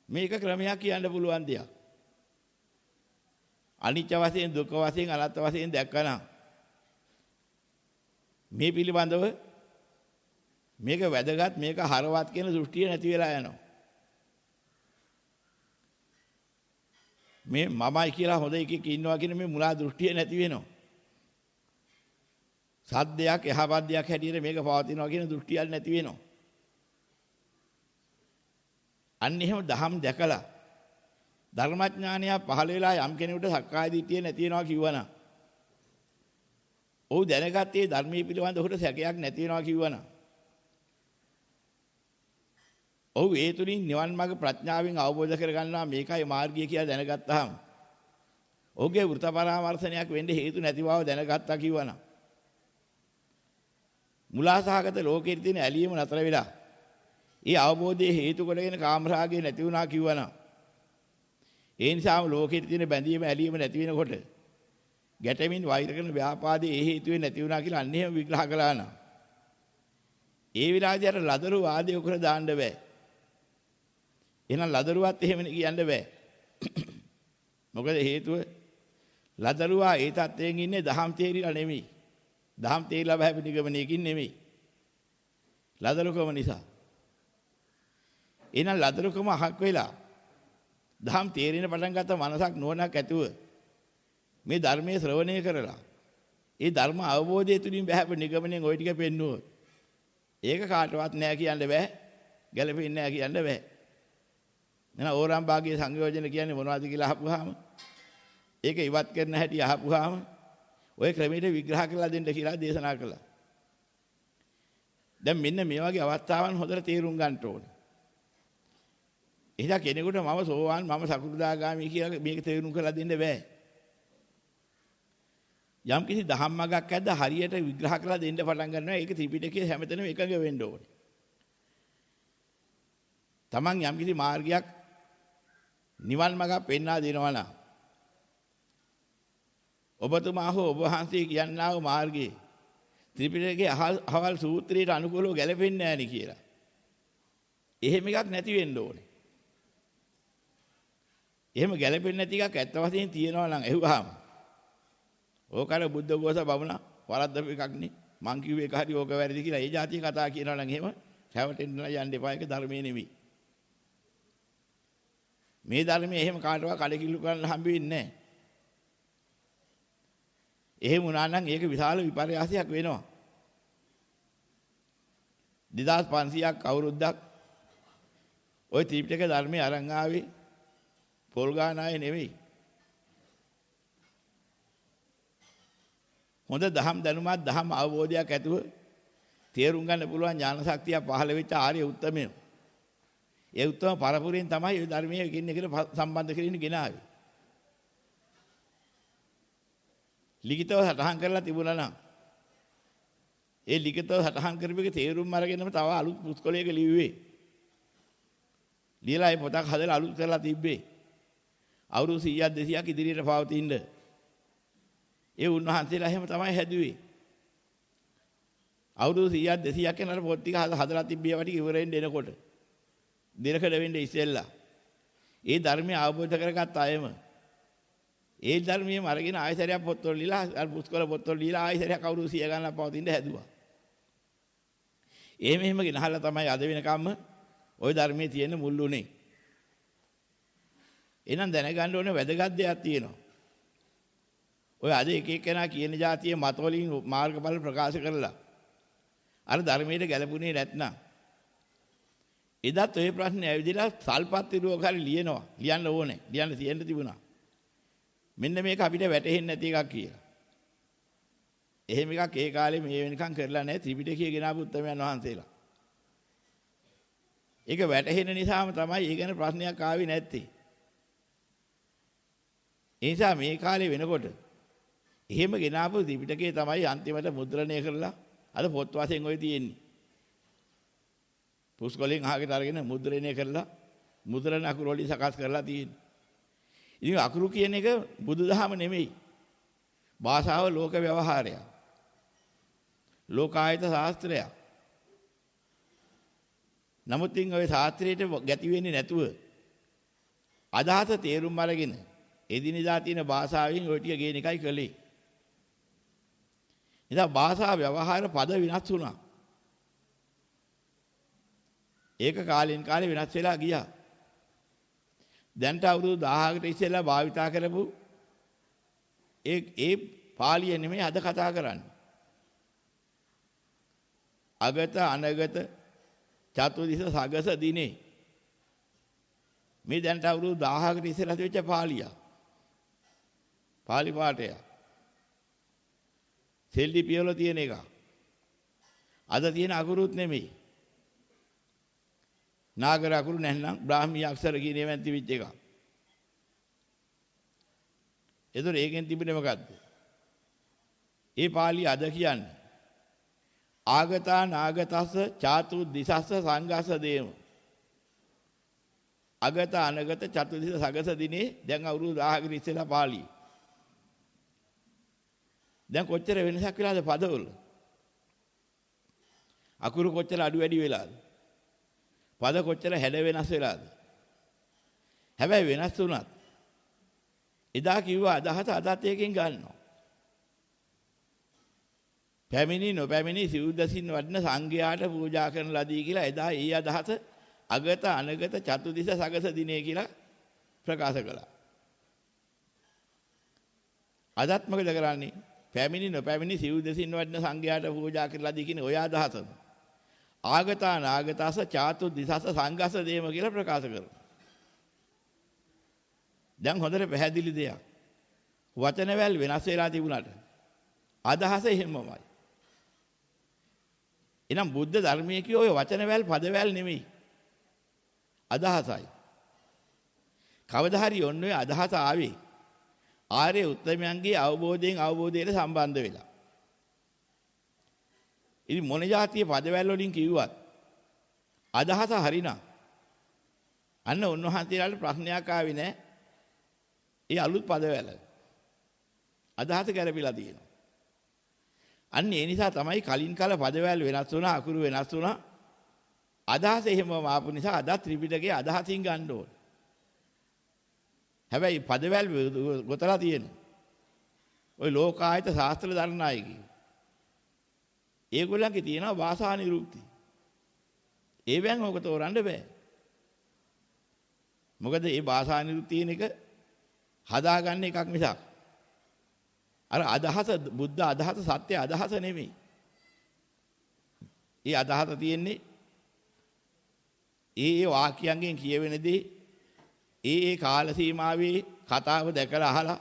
මේක ක්‍රමයක් කියන්න පුළුවන් දෙයක්. අනිත්‍ය වශයෙන් දුක්ඛ වශයෙන් අනාත්ම වශයෙන් දැක්කනම් මේ පිළිබඳව මේක වැදගත් මේක හරවත් කියන දෘෂ්ටිය නැති වෙලා යනවා. මේ මමයි කියලා හොඳ එකෙක් ඉන්නවා කියන මේ මුලා දෘෂ්ටිය නැති වෙනවා. සද්දයක් යහපත්යක් හැටියට මේක පවතිනවා කියන දෘෂ්ටියක් නැති වෙනවා. අන්න එහෙම දහම් දැකලා ධර්මඥානය පහළ වෙලා යම් කෙනෙකුට සක්කාය දිට්ඨිය නැති වෙනවා කිව්වනම් ඔහු දැනගත්තේ ධර්මයේ පිළිබඳ ඔහුට සැකයක් නැති වෙනවා කිව්වනම් ඔහු ඒ තුලින් නිවන් මාර්ග ප්‍රඥාවෙන් අවබෝධ කරගන්නවා මේකයි මාර්ගය කියලා දැනගත්තාම ඔහුගේ වෘත පරාමර්ශනයක් වෙන්න හේතු නැති බව දැනගත්තා කිව්වනම් මුලාසහගත ලෝකෙට තියෙන ඇලීම නතර වෙලා ඒ අවබෝධයේ හේතු කොටගෙන කාමරාගය නැති වුණා කිව්වනම් ඒ නිසාම ලෝකෙට තියෙන බැඳීම ඇලීම නැති වෙනකොට ගැටෙමින් වෛර කරන ව්‍යාපාදේ ඒ හේතුවෙන් නැති වුණා කියලා අන්න එහෙම විග්‍රහ කළා නම් ඒ විලාදී අර ලදරු වාදේ උකර දාන්න බෑ. එහෙනම් ලදරුවත් එහෙමනේ කියන්න බෑ. මොකද හේතුව ලදරුවා ඒ තත්වයෙන් ඉන්නේ දහම් තේරිලා නෙමෙයි. දහම් තේරිලා බහැපි නිගමනයකින් නෙමෙයි. ලදරුකම නිසා. එහෙනම් ලදරුකම අහක් වෙලා දහම් තේරෙන පටන් ගත්ත මනසක් නුවණක් ඇතුව මේ ධර්මයේ ශ්‍රවණය කරලා ඒ ධර්ම අවබෝධය තුලින් බහැපි නිගමනයෙන් ওই ටික පෙන්නුවොත් ඒක කාටවත් නෑ කියන්න බෑ. ගැළපෙන්නේ නෑ කියන්න බෑ. එහෙනම් ඕරම් භාගයේ සංයෝජන කියන්නේ මොනවද කියලා අහපුවාම ඒක ඉවත් කරන හැටි අහපුවාම ওই ක්‍රමයට විග්‍රහ කරලා දෙන්න කියලා දේශනා කළා. දැන් මෙන්න මේ වගේ අවස්ථාවන් හොඳට තේරුම් ගන්න ඕනේ. එහෙනම් කෙනෙකුට මම සෝවාන් මම සකෘදාගාමි කියලා මේක තේරුම් කරලා දෙන්න බෑ. යම් කිසි දහම් මගක් ඇද්ද හරියට විග්‍රහ කරලා දෙන්න පටන් ගන්නවා ඒක ත්‍රිපිටකයේ හැමතැනම එකඟ වෙන්න ඕනේ. Taman යම් කිසි මාර්ගයක් නිවන් මඟ පෙන්වා දෙනවා නම් ඔබතුමා හෝ ඔබ වහන්සේ කියන්නා වූ මාර්ගයේ ත්‍රිපිටකයේ අහවල් සූත්‍රයට අනුකූලව ගැලපෙන්නේ නැහැ නේ කියලා. එහෙම එකක් නැති වෙන්න ඕනේ. එහෙම ගැලපෙන්නේ නැති එකක් ඇත්ත වශයෙන් තියෙනවා නම් එහුවාම ඕකර බුද්ධ ගෝස බමුණ වරද්දපු එකක් නේ. මං කිව්වේ ඒක හරි ඕක වැරදි කියලා ඒ જાතිය කතා කියනවා නම් එහෙම හැවටෙන්න යන්න එපා. ඒක ධර්මයේ නෙමෙයි. මේ ධර්මයේ එහෙම කාටවත් කඩකිලු කරන්න හම්බ වෙන්නේ නැහැ. එහෙම වුණා නම් ඒක විශාල විපර්යාසයක් වෙනවා. 2500ක් අවුරුද්දක් ওই ත්‍රිපිටක ධර්මයේ අරන් ආවේ පොල් ගාන අය නෙවෙයි. හොඳ දහම් දැනුමක් දහම් අවබෝධයක් ඇතුව තේරුම් ගන්න පුළුවන් ඥාන ශක්තිය පහළ වෙච්ච ආර්ය උත්තමයෝ. ඒ උත්තම පරපුරෙන් තමයි මේ ධර්මයේ එකින් එකට සම්බන්ධ කරගෙන ගෙනාවේ. ලිඛිතව සටහන් කරලා තිබුණා නම් ඒ ලිඛිතව සටහන් කරපු එක තේරුම් අරගෙනම තව අලුත් පුස්තකයක ලිව්වේ. ලියලා ඒ පොතක් හදලා අලුත් කරලා තිබ්බේ. අවුරුදු 100ක් 200ක් ඉදිරියට පවතින්න. ඒ උන්වහන්සේලා එහෙම තමයි හැදුවේ. අවුරුදු 100ක් 200ක් යනකොට පොත් ටික හදලා තිබ්බේ වට ඉවරෙන්න එනකොට. දිනකඩ වෙන්නේ ඉස්සෙල්ලා. ඒ ධර්මය අවබෝධ කරගත් අයම ඒ ධර්මයේම අරගෙන ආයතරයක් පොත්වල ලියලා අර පුස්කොළ පොත්වල ලියලා ආයතරයක් අවුරුදු 100 ගණන් පවතින්න හැදුවා. එහෙම ගෙනහලා තමයි අද වෙනකම්ම ওই ධර්මයේ තියෙන මුල් උනේ. එහෙනම් දැනගන්න ඕනේ වැදගත් දෙයක් තියෙනවා. ඔය අද එක එක්කෙනා කියන જાතිය මතවලින් මාර්ගඵල ප්‍රකාශ කරලා අර ධර්මයට ගැලපුණේ නැත්නම් එදත් ඔය ප්‍රශ්නේ ඇවිදලා සල්පත් විරුවක හරි ලියන්න ඕනේ. ලියන්න තියෙන්න තිබුණා. මෙන්න මේක අපිට වැටහෙන්නේ නැති එකක් කියලා. එහෙම එකක් ඒ කාලේ මේ වෙනකන් කරලා නැහැ ත්‍රිපිටකය ගෙනාවු උත්තමයන් වහන්සේලා. ඒක වැටහෙන නිසාම තමයි ඒ ගැන ප්‍රශ්නයක් ආවේ නැත්තේ. ඒ නිසා මේ කාලේ වෙනකොට එහෙම ගෙනාවු ත්‍රිපිටකය තමයි අන්තිමට මුද්‍රණය කරලා අද පොත් වශයෙන් ඔය තියෙන්නේ. පුස්කොලෙන් අහකට අරගෙන මුද්‍රණය කරලා මුද්‍රණ අකුරු වලින් සකස් කරලා තියෙන්නේ. ඉතින් අකුරු කියන එක බුදුදහම නෙමෙයි. භාෂාව ලෝක ව්‍යවහාරයක්. ලෝකායත ශාස්ත්‍රයක්. නමුත් ඉතින් ඔය ශාස්ත්‍රයට ගැති වෙන්නේ නැතුව අදහස තේරුම් අරගෙන එදිනෙදා තියෙන භාෂාවෙන් ওই ටික ගේන එකයි කළේ. ඉතින් භාෂා ව්‍යවහාර පද විනාශ වුණා. ඒක කාලෙන් කාලේ වෙනස් වෙලා ගියා. දැන්ට අවුරුදු 1000කට ඉස්සෙල්ලා භාවිතා කරපු ඒ පාලිය නෙමෙයි අද කතා කරන්නේ. අගත අනගත චතුදිස සගස දිනේ මේ දැන්ට අවුරුදු 1000කට ඉස්සෙල්ලා තිබෙච්ච පාලිය. පාලි පාඨය. සෙල්ලි පියවල තියෙන එක. අද තියෙන අකුරුත් නෙමෙයි. නාගර අකුරු නැත්නම් බ්‍රාහ්මී අක්ෂර කියන ඒවාන් තිබිච්ච එක. ඒතර ඒකෙන් තිබුණේ මොකද්ද? ඒ පාළි අද කියන්නේ ආගතා නාගතස්ස චාතු දිසස්ස සංඝස්ස දේම. අගත අනගත චතු දිස සගස දිනේ දැන් අවුරුදු 1000කට ඉස්සෙල්ලා පාළි. දැන් කොච්චර වෙනසක් වෙලාද පදවල? අකුරු කොච්චර අඩු වැඩි වෙලාද? පද කොච්චර හැඩ වෙනස් වෙලාද? හැබැයි වෙනස් වුණත් එදා කිව්වා අදහස අදත් එකකින් ගන්නවා. පැමිණි නොපැමිණි සිව්දසින් වඩන සංඝයාට පූජා කරන ලදී කියලා එදා ඒ අදහස අගත අනගත චතුදිස සගස දිනේ කියලා ප්‍රකාශ කළා. අදත් මොකද කරන්නේ? පැමිණි නොපැමිණි සිව්දසින් වඩන සංඝයාට පූජා කරන ලදී කියන ඔය අදහසම ආගතා නාගතස චාතු දිසස සංඝස දේම කියලා ප්‍රකාශ කරනවා. දැන් හොඳට පැහැදිලි දෙයක්. වචන වල වෙනස් වෙලා තිබුණාට අදහස එහෙමමයි. එනම් බුද්ධ ධර්මයේ කිය ඔය වචන වල පද වල නෙමෙයි. අදහසයි. කවදා හරි ඔන්න ඔය අදහස ආවේ ආර්ය උත්තමයන්ගේ අවබෝධයෙන් අවබෝධයට සම්බන්ධ වෙලා. ඉතින් මොන જાතිය පදවැල් වලින් කිව්වත් අදහස හරිනම් අන්න උන්වහන්සේලාට ප්‍රශ්නයක් ආවේ නැහැ. ඒ අලුත් පදවැල් අදහස ගැරපිලා තියෙනවා. අන්න ඒ නිසා තමයි කලින් කාල පදවැල් වෙනස් වුණා, අකුරු වෙනස් වුණා. අදහස එහෙමම ආපු නිසා අද ත්‍රිපිටකයේ අදහසින් ගන්න ඕන. හැබැයි පදවැල් ගොතලා තියෙනවා. ওই ලෝකායත ශාස්ත්‍ර දර්ශනායකී ඒගොල්ලන්ගේ තියෙනවා භාෂා නිරුක්ති. ඒවෙන් ඔක තෝරන්න බෑ. මොකද මේ භාෂා නිරුක්ති කියන එක හදාගන්න එකක් මිසක් අර අදහස බුද්ධ අදහස සත්‍ය අදහස නෙමෙයි. ඒ අදහස තියෙන්නේ ඒ වාක්‍යයන්ගෙන් කියවෙන දේ ඒ කාල සීමාවේ කතාව දැකලා අහලා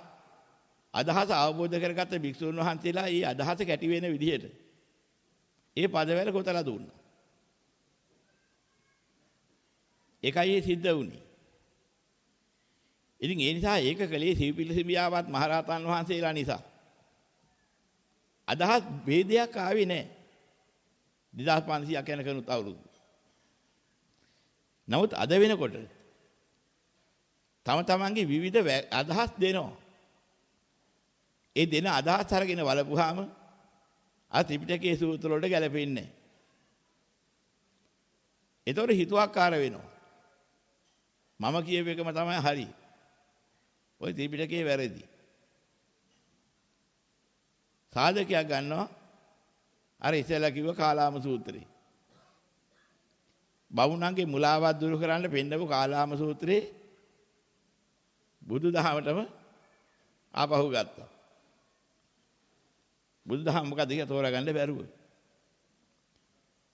අදහස අවබෝධ කරගත්ත භික්ෂුන් වහන්සේලා ඒ අදහස කැටි වෙන විදිහට ඒ පදවැල කොතලා දුන්නා. ඒකයි සිද්ධ වුණේ. ඉතින් ඒ නිසා ඒක කලේ සිව්පිලිසිඹියාවත් මහරහතන් වහන්සේලා නිසා. අදහස් ભેදයක් ආවේ නැහැ. 2500ක් යනකනුත් අවුරුදු. නමුත් අද වෙනකොට තම තමන්ගේ විවිධ අදහස් දෙනවා. ඒ දෙන අදහස් අරගෙන බලපුවාම ආ ත්‍රිපිටකයේ සූත්‍ර වලට ගැලපෙන්නේ නැහැ. ඒතකොට හිතුවක්කාර වෙනවා. මම කියව එකම තමයි හරි. ওই ත්‍රිපිටකයේ වැරදි. සාධකයක් ගන්නවා අර ඉස්සෙල්ලා කිව්ව කාලාම සූත්‍රේ. බමුණන්ගේ මුලාවත් දුරු කරන්න පෙන්නපු කාලාම සූත්‍රේ බුදුදහමටම ආපහු ගත්තා. බුදුදහම මොකද කියලා තෝරගන්න බැරුව.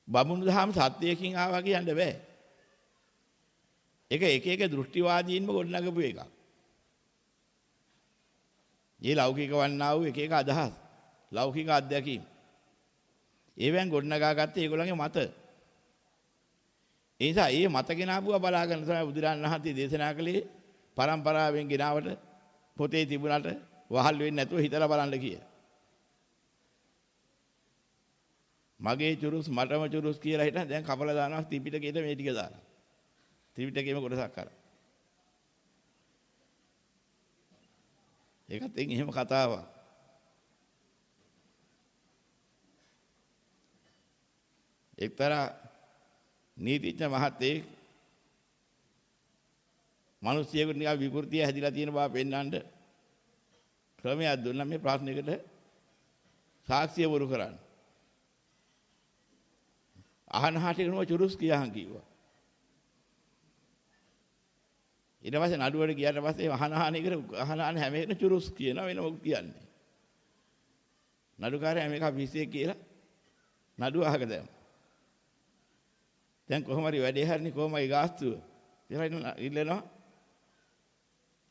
බමුණු දහම සත්‍යයකින් ආවා කියන්න බෑ. ඒක එක දෘෂ්ටිවාදීන්ම ගොඩනගපු එකක්. මේ ලෞකික වන්නා වූ එක අදහස්, ලෞකික අධ්‍යක්ීම්. ඒවෙන් ගොඩනගා ගත්තේ ඒගොල්ලන්ගේ මත. ඒ නිසා මේ මත ගෙනාවුවා බලාගෙන තමයි බුදුරණන් වහන්සේ දේශනා කළේ පරම්පරාවෙන් ගෙනාවට පොතේ තිබුණාට වහල් වෙන්නේ නැතුව හිතලා බලන්න කියලා. මගේ චුරුස් මටම චුරුස් කියලා හිටන් දැන් කපලා දානවා ත්‍රිපිටකයට මේ ටික දාලා. ත්‍රිපිටකයේම කොටසක් කරා. ඒකත් එහෙම කතාවක්. එක්තරා නීතිඥ මහත්තයෙක් මිනිස්සුයෙකුට නිකන් විකෘතිය හැදිලා තියෙන බව පෙන්වන්න ක්‍රමයක් දුන්නා මේ ප්‍රශ්නයකට සාක්ෂිය වරු කරන්න. අහනහට කෙනෙකුව චුරුස් කියහන් කිව්වා. ඊට පස්සේ නඩුවට ගියාට පස්සේ අහනහන හැම එකම චුරුස් කියනවා වෙන මොකක් කියන්නේ. නඩුකාරයා මේක පිස්සේ කියලා නඩුව අහක දැම්මා. දැන් කොහොම හරි වැඩේ හරිනේ කොහොමයි ගාස්තුව කියලා ඉල්ලනවා.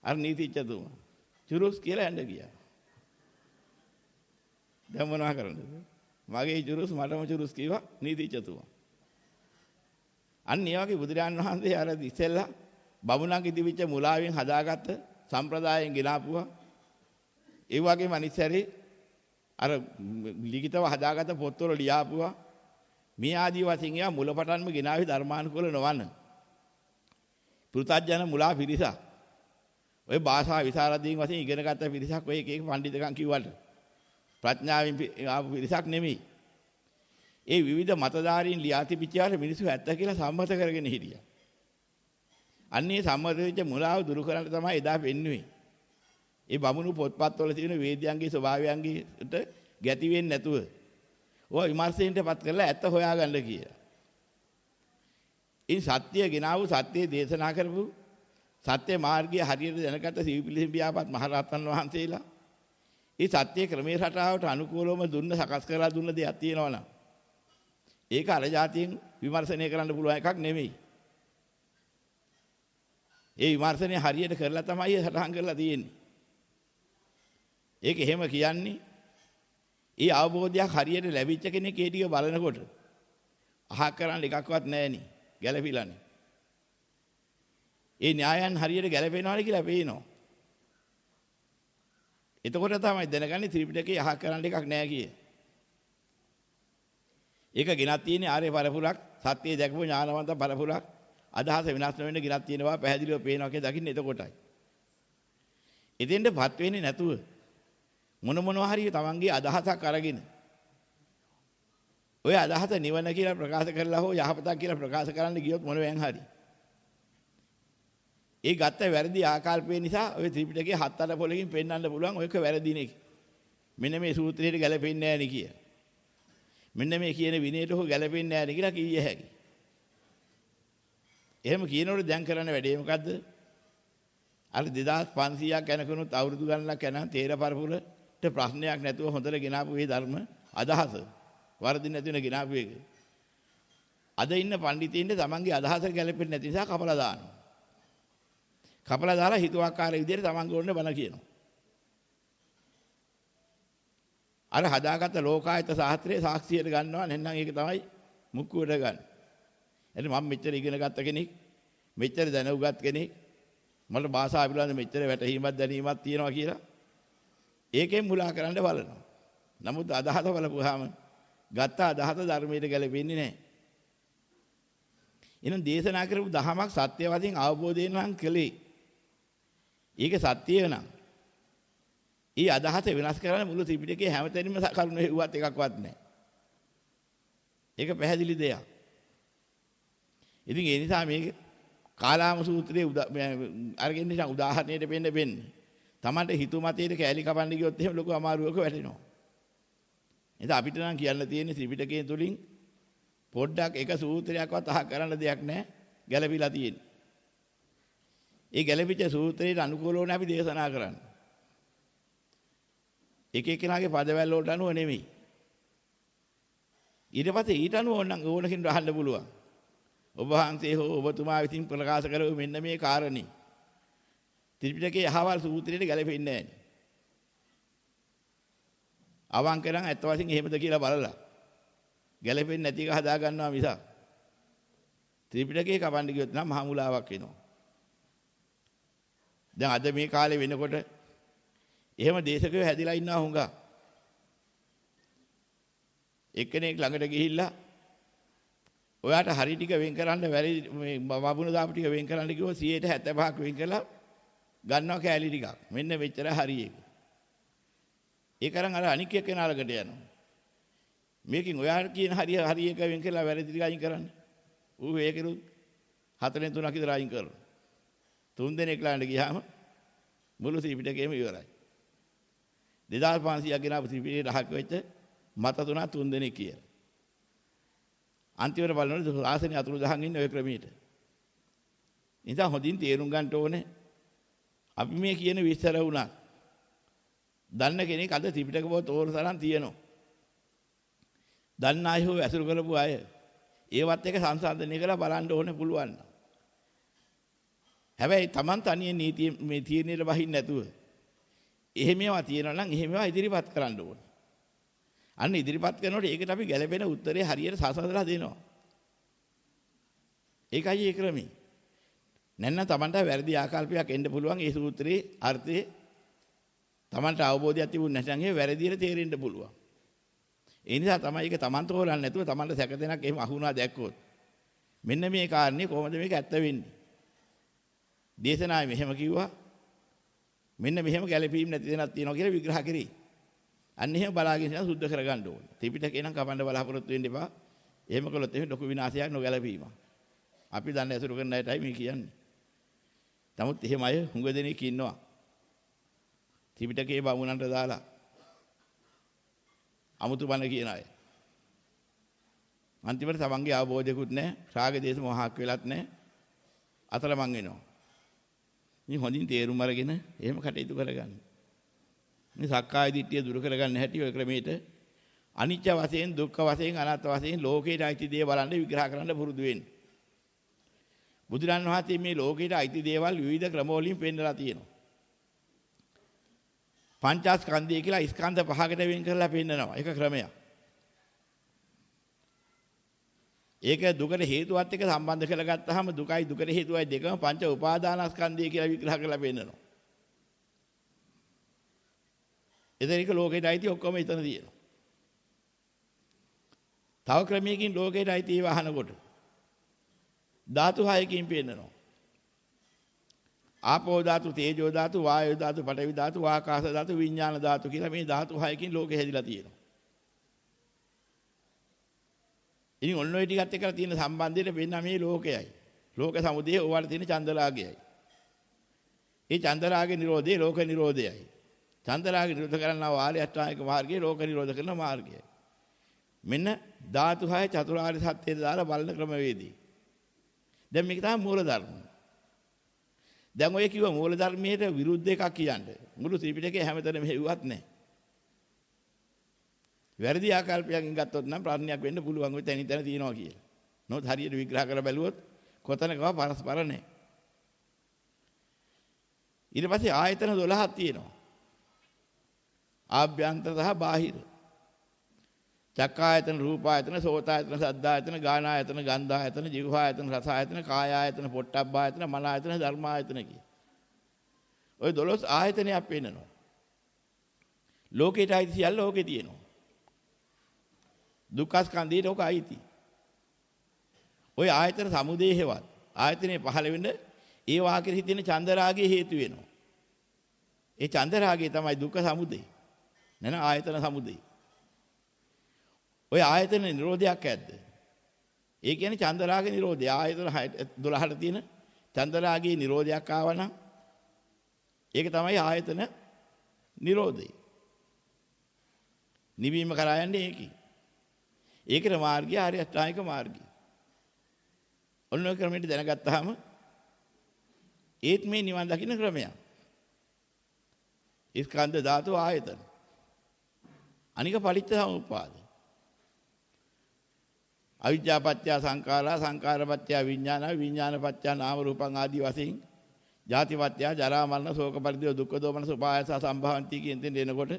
අර නීතිඥතුමා චුරුස් කියලා යන්න ගියා. දැන් මොනවා කරන්නද? මගේ චුරුස් මටම චුරුස් කිව්වා නීතිඥතුමා. අන්න ඒ වගේ බුදුරජාණන් වහන්සේ අර ඉස්සෙල්ලා බමුණන්ගේ තිබිච්ච මුලාවෙන් හදාගත්ත සම්ප්‍රදායෙන් ගෙනාපුවා. ඒ වගේම අනිත්තරේ අර ලිඛිතව හදාගත්ත පොත්වල ලියාපුවා. මේ ආදී වශයෙන් ඒවා මුලපටන්ම ගෙනාවේ ධර්මානුකූල නොවන. පෘථග්ජන මුලා පිරිසක්. ඔය භාෂා විසරදීන් වශයෙන් ඉගෙනගත්ත පිරිසක් ඔය එක එක පඬිතුකම් කිව්වට ප්‍රඥාවෙන් ආපු පිරිසක් නෙමෙයි. ඒ විවිධ මතධාරීන් ලියා තිබිච්චාට මිනිස්සු ඇත්ත කියලා සම්මත කරගෙන හිටියා. අන්නේ සම්මත වෙච්ච මුලාව දුරු කරන්න තමයි එදා වෙන්නේ. ඒ බමුණු පොත්පත්වල තියෙන වේදයන්ගේ ස්වභාවයන්ගේට ගැති වෙන්නේ නැතුව ඔය විමර්ශනයටපත් කරලා ඇත්ත හොයාගන්න කියලා. ඉතින් සත්‍ය ගෙනාවු සත්‍ය දේශනා කරපු සත්‍ය මාර්ගය හරියට දැනගත්ත සිවිපිලිසිඹියාපත් මහරහතන් වහන්සේලා ඒ සත්‍ය ක්‍රමයේ රටාවට අනුකූලවම දුන්න සකස් කරලා දුන්න දෙයක් තියෙනවා නම් ඒක අර જાතියෙන් විමර්ශනය කරන්න පුළුවන් එකක් නෙමෙයි. ඒ විමර්ශනය හරියට කරලා තමයි සටහන් කරලා තියෙන්නේ. ඒක එහෙම කියන්නේ ඒ අවබෝධයක් හරියට ලැබිච්ච කෙනෙක් ඒ ටික බලනකොට අහක් කරන්න එකක්වත් නැහෙනි. ගැළපිලානේ. ඒ න්‍යායයන් හරියට ගැළපෙනවද කියලා පේනවා. එතකොට තමයි දැනගන්නේ ත්‍රිපිටකේ අහක් කරන්න එකක් නැහැ කියේ. ඒක ගෙනත් තියෙන්නේ ආර්ය පරපුරක් සත්‍ය දැකපු ඥානවන්ත පරපුරක් අදහස වෙනස් නොවෙන්න ගෙනත් තියෙනවා පැහැදිලිව පේනවා කියලා දකින්න එතකොටයි. ඉතින්දපත් වෙන්නේ නැතුව මොනවා හරි තමන්ගේ අදහසක් අරගෙන ඔය අදහස නිවන කියලා ප්‍රකාශ කරලා හෝ යහපතක් කියලා ප්‍රකාශ කරන්න ගියොත් මොනවෙන් හරි. ඒ ගත්ත වැරදි ආකල්පය නිසා ඔය ත්‍රිපිටකයේ 7-8 පොලකින් පෙන්වන්න පුළුවන් ඔයක වැරදිනේ. මෙන්න මේ සූත්‍රයට ගැලපෙන්නේ නැහැ නේ කිය. මෙන්න මේ කියන විනයට හෝ ගැලපෙන්නේ නැහැ නේ කියලා කිය හැකියි. එහෙම කියනකොට දැන් කරන්න වැඩේ මොකද්ද? අර 2500ක් යනකනුත් අවුරුදු ගණනක් යන තේර පරපුරට ප්‍රශ්නයක් නැතුව හොඳට ගෙනාපු මේ ධර්ම අදහස වර්ධින් නැති වෙන ගෙනාපු එක. අද ඉන්න පඬිතියින්ට තමන්ගේ අදහස ගැලපෙන්නේ නැති නිසා කපලා දානවා. කපලා දාලා හිතුවක්කාර විදිහට තමන්ගේ ඕනේ බන කියනවා. අර හදාගත්ත ලෝකායත ශාස්ත්‍රයේ සාක්ෂියට ගන්නවා නැත්නම් ඒක තමයි මුක්කුවට ගන්න. එතන මම මෙච්චර ඉගෙන ගත්ත කෙනෙක් මෙච්චර දැනුගත් කෙනෙක් මට භාෂාව පිළිබඳ මෙච්චර වැටහීමක් දැනීමක් තියෙනවා කියලා ඒකෙන් මුලා කරන්න බලනවා. නමුත් අදහස බලපුවාම ගත්ත අදහස ධර්මයට ගැලපෙන්නේ නැහැ. එහෙනම් දේශනා කරපු දහමක් සත්‍ය වශයෙන් අවබෝධයෙන් නම් කළේ. ඒක සත්‍යය නම් ඊ අදහස වෙනස් කරන්න මුළු ත්‍රිපිටකයේ හැමතැනම කරුණු හෙව්වත් එකක්වත් නැහැ. ඒක පැහැදිලි දෙයක්. ඉතින් ඒ නිසා මේක කාලාම සූත්‍රයේ අරගෙන නිසා උදාහරණයට වෙන්නේ. Tamanට හිතු මතයට කෑලි කපන්න ගියොත් එහෙම ලොකු අමාරුවක වැටෙනවා. එහෙනම් අපිට නම් කියන්න තියෙන්නේ ත්‍රිපිටකයේ තුලින් පොඩ්ඩක් එක සූත්‍රයක්වත් අහ කරන්න දෙයක් නැහැ. ගැළපීලා තියෙන්නේ. ඒ ගැළපිච්ච සූත්‍රයට අනුකූලව අපි දේශනා කරන්නේ. එක එක්කෙනාගේ පදවැල් වලට අනුව නෙමෙයි. ඊට පස්සේ ඊට අනුව ඕනකින් රහන්න පුළුවන්. ඔබ වහන්සේ හෝ ඔබතුමා විසින් ප්‍රකාශ කරපු මෙන්න මේ කාරණේ ත්‍රිපිටකයේ අහවල් සූත්‍රයට ගැලපෙන්නේ නැහැ. අවංක නම් ඇත්ත වශයෙන් එහෙමද කියලා බලලා ගැලපෙන්නේ නැති එක හදා ගන්නවා මිසක් ත්‍රිපිටකයේ කපන්න ගියොත් නම් මහා මුලාවක් වෙනවා. දැන් අද මේ කාලේ වෙනකොට එහෙම දේශකයෝ හැදිලා ඉන්නවා හුඟා. එක්කෙනෙක් ළඟට ගිහිල්ලා ඔයාට හරි ටික වෙන් කරන්න වැරදි මේ වබුන දාපු ටික වෙන් කරන්න කිව්වොත් 75ක් වෙන් කරලා ගන්නවා කෑලි ටිකක්. මෙන්න මෙච්චර හරි එක. ඒක අරන් අර අනික් එක්කෙනා ළඟට යනවා. මේකෙන් ඔයාට කියන හරි එක වෙන් කරලා වැරදි ටික අයින් කරන්න. ඌ ඒකෙනුත් 4 3ක් විතර අයින් කරනවා. 3 දෙනෙක් ළඟට ගියාම මුළු ත්‍රිපිටකයම ඉවරයි. 2500ක් ගෙනාවු ත්‍රිපිටකේ රහක් වෙච්ච මත 3 දෙනෙක් කියලා. අන්තිමට බලනකොට ආසනේ අතුරුදහන් ඉන්නේ ඔය ක්‍රමයට. නිසා හොඳින් තේරුම් ගන්න ඕනේ. අපි මේ කියන විස්තර වුණා. දන්න කෙනෙක් අද ත්‍රිපිටක පොත ඕන තරම් තියෙනවා. දන්න අය හෝ ඇසුරු කරපු අය ඒවත් එක සංසන්දනය කරලා බලන්න ඕනේ පුළුවන්. හැබැයි Taman තනියෙන් නීතිය මේ තීරණයට බහින්න නැතුව එහෙම ඒවා තියෙනවා නම් එහෙම ඒවා ඉදිරිපත් කරන්න ඕනේ. අන්න ඉදිරිපත් කරනකොට ඒකට අපි ගැළපෙන උත්තරේ හරියට සාසඳලා දෙනවා. ඒකයි ඒ ක්‍රමය. නැත්නම් Tamanට වැරදි ආකල්පයක් එන්න පුළුවන් ඒ සූත්‍රයේ අර්ථයේ Tamanට අවබෝධයක් තිබුණ නැත්නම් ඒ වැරදියට තේරෙන්න පුළුවන්. ඒ නිසා තමයි ඒක Taman තෝරන්නේ නැතුව Tamanට සැක දෙනක් එහෙම අහුණා දැක්කොත් මෙන්න මේ කාරණේ කොහොමද මේක ඇත්ත වෙන්නේ? දේශනාවේ මෙහෙම කිව්වා. මෙන්න මෙහෙම ගැළපීම් නැති දෙනක් තියෙනවා කියලා විග්‍රහ කරේ. අන්න එහෙම බලාගෙන ඉඳන් සුද්ධ කරගන්න ඕනේ. ත්‍රිපිටකේ නම් කපන්න බලාපොරොත්තු වෙන්න එපා. එහෙම කළොත් එහෙම ලොකු විනාශයක් නොගැලපීමක්. අපි දන්නේ අසුරු කරන අයටයි මේ කියන්නේ. නමුත් එහෙම අය හුඟ දෙනෙක් ඉන්නවා. ත්‍රිපිටකේ බමුණන්ට දාලා අමුතු බණ කියන අය. අන්තිමට තමන්ගේ අවබෝධයකුත් නැහැ, රාග දේශ මොහක් වෙලත් නැහැ. අතරමං වෙනවා. මේ හොඳින් තේරුම් අරගෙන එහෙම කටයුතු කරගන්න. මේ සක්කාය දිට්ඨිය දුරු කරගන්න හැටි ඔය ක්‍රමයට අනිත්‍ය වශයෙන්, දුක්ඛ වශයෙන්, අනාත්ම වශයෙන් ලෝකේට අයිති දේ බලන්න විග්‍රහ කරන්න පුරුදු වෙන්න. බුදුරන් වහන්සේ මේ ලෝකේට අයිති දේවල් විවිධ ක්‍රමවලින් පෙන්නලා තියෙනවා. පංචස්කන්ධය කියලා ස්කන්ධ පහකට වෙන් කරලා පෙන්නනවා. ඒක ක්‍රමයක්. ඒක දුකට හේතුවත් එක්ක සම්බන්ධ කරලා ගත්තාම දුකයි දුකට හේතුවයි දෙකම පංච උපාදානස්කන්ධය කියලා විග්‍රහ කරලා පෙන්නනවා. එතනික ලෝකේට අයිති ඔක්කොම එතන තියෙනවා. තව ක්‍රමයකින් ලෝකේට අයිති ඒවා අහනකොට ධාතු 6කින් පෙන්නනවා. ආපෝ ධාතු, තේජෝ ධාතු, වායෝ ධාතු, පඨවි ධාතු, ආකාශ ධාතු, විඥාන ධාතු කියලා මේ ධාතු 6කින් ලෝකෙ හැදිලා තියෙනවා. ඉතින් ඔන්න ඔය ටිකත් එක්කලා තියෙන සම්බන්ධයට වෙන්න මේ ලෝකයයි. ලෝක සමුදය ඕවට තියෙන චන්දරාගයයි. ඒ චන්දරාගේ නිරෝධය ලෝක නිරෝධයයි. චන්දරාගේ නිරෝධ කරනවා ආර්ය අෂ්ටාංගික මාර්ගය, ලෝක නිරෝධ කරන මාර්ගයයි. මෙන්න ධාතු 6 චතුරාර්ය සත්‍යය දාලා බලන ක්‍රමවේදී. දැන් මේක තමයි මූල ධර්ම. දැන් ඔය කිව්ව මූල ධර්මයට විරුද්ධ එකක් කියන්නේ. මුළු ත්‍රිපිටකේ හැමතැනම හෙව්වත් නැහැ. වැරදි ආකල්පයකින් ගත්තොත් නම් ප්‍රඥාවක් වෙන්න පුළුවන් ඔය තැනින් තැන තියෙනවා කියලා. නමුත් හරියට විග්‍රහ කරලා බැලුවොත් කොතනකව පරස්පර නැහැ. ඊට පස්සේ ආයතන 12ක් තියෙනවා. ආභ්‍යන්තර සහ බාහිර. චක්කායතන, රූපායතන, සෝතායතන, සද්ධායතන, ගානායතන, ගන්ධායතන, જીවහායතන, රසායතන, කායායතන, පොට්ටබ්බායතන, මනායතන, ධර්මායතන කිය. ඔය 12 ආයතනයක් පෙන්නනවා. ලෝකේට අයිති සියල්ල ඕකේ තියෙනවා. දුක්ඛස්කන්ධයට ඕක අයිති. ඔය ආයතන සමුදේ හේවත් ආයතනේ පහළ වෙන්න ඒ වාක්‍යෙ හිතෙන චන්දරාගයේ හේතු වෙනවා. ඒ චන්දරාගය තමයි දුක්ඛ සමුදේ. නැන ආයතන සමුදේ. ඔය ආයතන නිරෝධයක් ඇද්ද? ඒ කියන්නේ චන්දරාග නිරෝධය. ආයතන 12ට තියෙන චන්දරාගයේ නිරෝධයක් ආවනම් ඒක තමයි ආයතන නිරෝධය. නිවීම කරා යන්නේ ඒකයි. ඒකේ මාර්ගය ආර්ය අෂ්ටාංගික මාර්ගය. ඔන්න ඔය ක්‍රමයට දැනගත්තාම ඒත් මේ නිවන් දකින්න ක්‍රමයක්. ස්කන්ධ ධාතු ආයතන. අනික පටිච්ච සමුප්පාද. අවිජ්ජා පත්‍ය සංඛාරා, සංඛාර පත්‍ය විඥාන, විඥාන පත්‍ය නාම රූපං ආදී වශයෙන් ජාති පත්‍ය ජරා මරණ ශෝක පරිදේ දුක්ඛ දෝමන සුපායස සම්භවಂತಿ කියන දේ එනකොට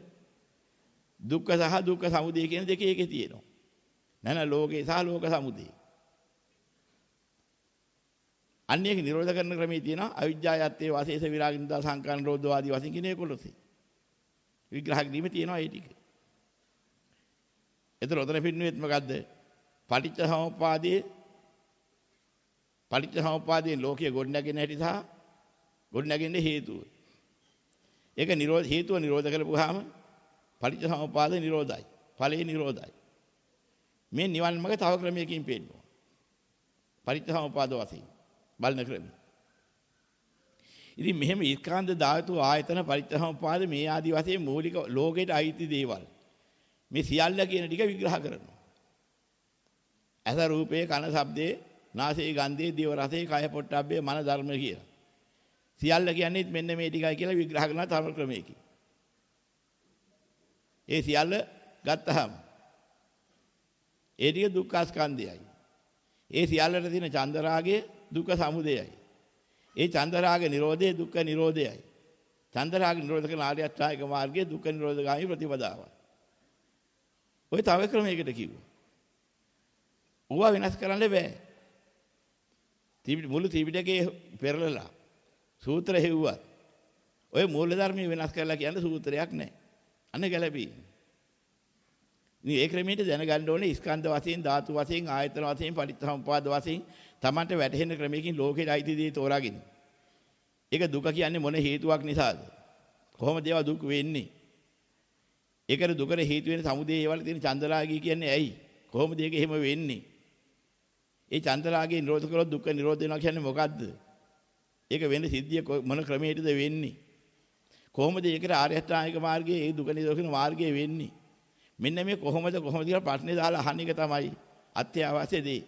දුක්ඛ සහ දුක්ඛ සමුදය කියන දෙකේ එකේ තියෙනවා. නැන ලෝකේ සහ ලෝක සමුදය. අන්නේක නිරෝධ කරන ක්‍රමයේ තියෙනවා අවිජ්ජායත්තේ වාසේස විරාග නිරෝධ සංඛාර නිරෝධ ආදී වශයෙන් කියන 11. විග්‍රහ කිරීමේ තියෙනවා ඒ ටික. ඒතර උතන පින්නුවෙත් මොකද්ද? පටිච්ච සමුප්පාදයේ ලෝකයේ ගොඩනැගෙන හැටි සහ ගොඩනැගෙන්න හේතුව. ඒක නිරෝධ හේතුව නිරෝධ කරපුවාම පටිච්ච සමුප්පාද නිරෝධයි. ඵලයේ නිරෝධයි. මේ නිවන් මාර්ග තව ක්‍රමයකින් පෙන්නනවා. පටිච්චසමුප්පාද වශයෙන් බලන ක්‍රමය. ඉතින් මෙහෙම ස්කන්ධ ධාතු ආයතන පටිච්චසමුප්පාද මේ ආදී වශයෙන් මූලික ලෝකයට අයිති දේවල් මේ සියල්ල කියන ටික විග්‍රහ කරනවා. ඇස රූපේ කන ශබ්දේ නාසයේ ගන්ධේ දිව රසයේ කය පොට්ටබ්බේ මන ධර්ම කියලා. සියල්ල කියන්නේ මෙන්න මේ ටිකයි කියලා විග්‍රහ කරන තම ක්‍රමයකින්. ඒ සියල්ල ගත්තහම ඒ ටික දුක්ඛ ස්කන්ධයයි. ඒ සියල්ලට තියෙන චන්දරාගය දුක්ඛ සමුදයයි. ඒ චන්දරාග නිරෝධය දුක්ඛ නිරෝධයයි. චන්දරාග නිරෝධ කරන ආර්ය අෂ්ටාංගික මාර්ගයේ දුක්ඛ නිරෝධගාමී ප්‍රතිපදාවයි. ඔය තව ක්‍රමයකට කිව්වා. ඕවා වෙනස් කරන්න බෑ. මුළු ත්‍රිපිටකේ පෙරලලා සූත්‍ර හෙව්වත් ඔය මූල ධර්මයේ වෙනස් කරලා කියන්න සූත්‍රයක් නැහැ. අන්න ගැළපී. ඉතින් ඒ ක්‍රමයට දැනගන්න ඕනේ ස්කන්ධ වශයෙන් ධාතු වශයෙන් ආයතන වශයෙන් පටිච්චසමුප්පාද වශයෙන් තමන්ට වැටහෙන ක්‍රමයකින් ලෝකෙට අයිති දේ තෝරාගෙන. ඒක දුක කියන්නේ මොන හේතුවක් නිසාද? කොහොමද ඒවා දුක් වෙන්නේ? ඒකට දුකට හේතු වෙන සමුදේ ඒවල තියෙන චන්දරාගය කියන්නේ ඇයි? කොහොමද ඒක එහෙම වෙන්නේ? ඒ චන්දරාගය නිරෝධ කරොත් දුක්ඛ නිරෝධ වෙනවා කියන්නේ මොකද්ද? ඒක වෙන්නේ සිද්ධිය මොන ක්‍රමයකටද වෙන්නේ? කොහොමද ඒකට ආර්ය අෂ්ටාංගික මාර්ගයේ ඒ දුක නිරෝධ කරන මාර්ගය වෙන්නේ? මෙන්න මේ කොහොමද කියලා ප්‍රශ්නේ දාලා අහන එක තමයි අත්‍යවශ්‍ය දේ.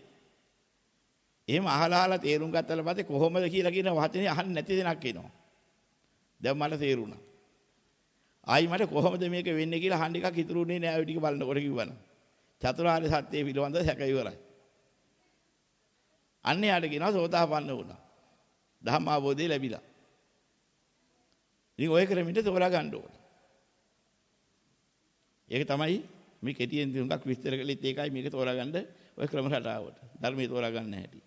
එහෙම අහලා තේරුම් ගත්තාට පස්සේ කොහොමද කියලා කියන වචනේ අහන්න නැති දෙයක් එනවා. දැන් මට තේරුණා. ආයි මට කොහොමද මේක වෙන්නේ කියලා අහන්න එකක් ඉතුරුුනේ නෑ ඔය ටික බලනකොට කිව්වනම්. චතුරාර්ය සත්‍ය පිළිබඳව සැක ඉවරයි. අන්න යාට කියනවා සෝතාපන්න වුණා. ධම්ම අවබෝධය ලැබිලා. ඉතින් ඔය ක්‍රමෙට තෝරා ගන්න ඕනේ. ඒක තමයි මේ කෙටියෙන් තුනක් විස්තර කළෙත් ඒකයි මේක තෝරා ගන්න ඔය ක්‍රම රටාවට. ධර්මයේ තෝරා ගන්න හැටි.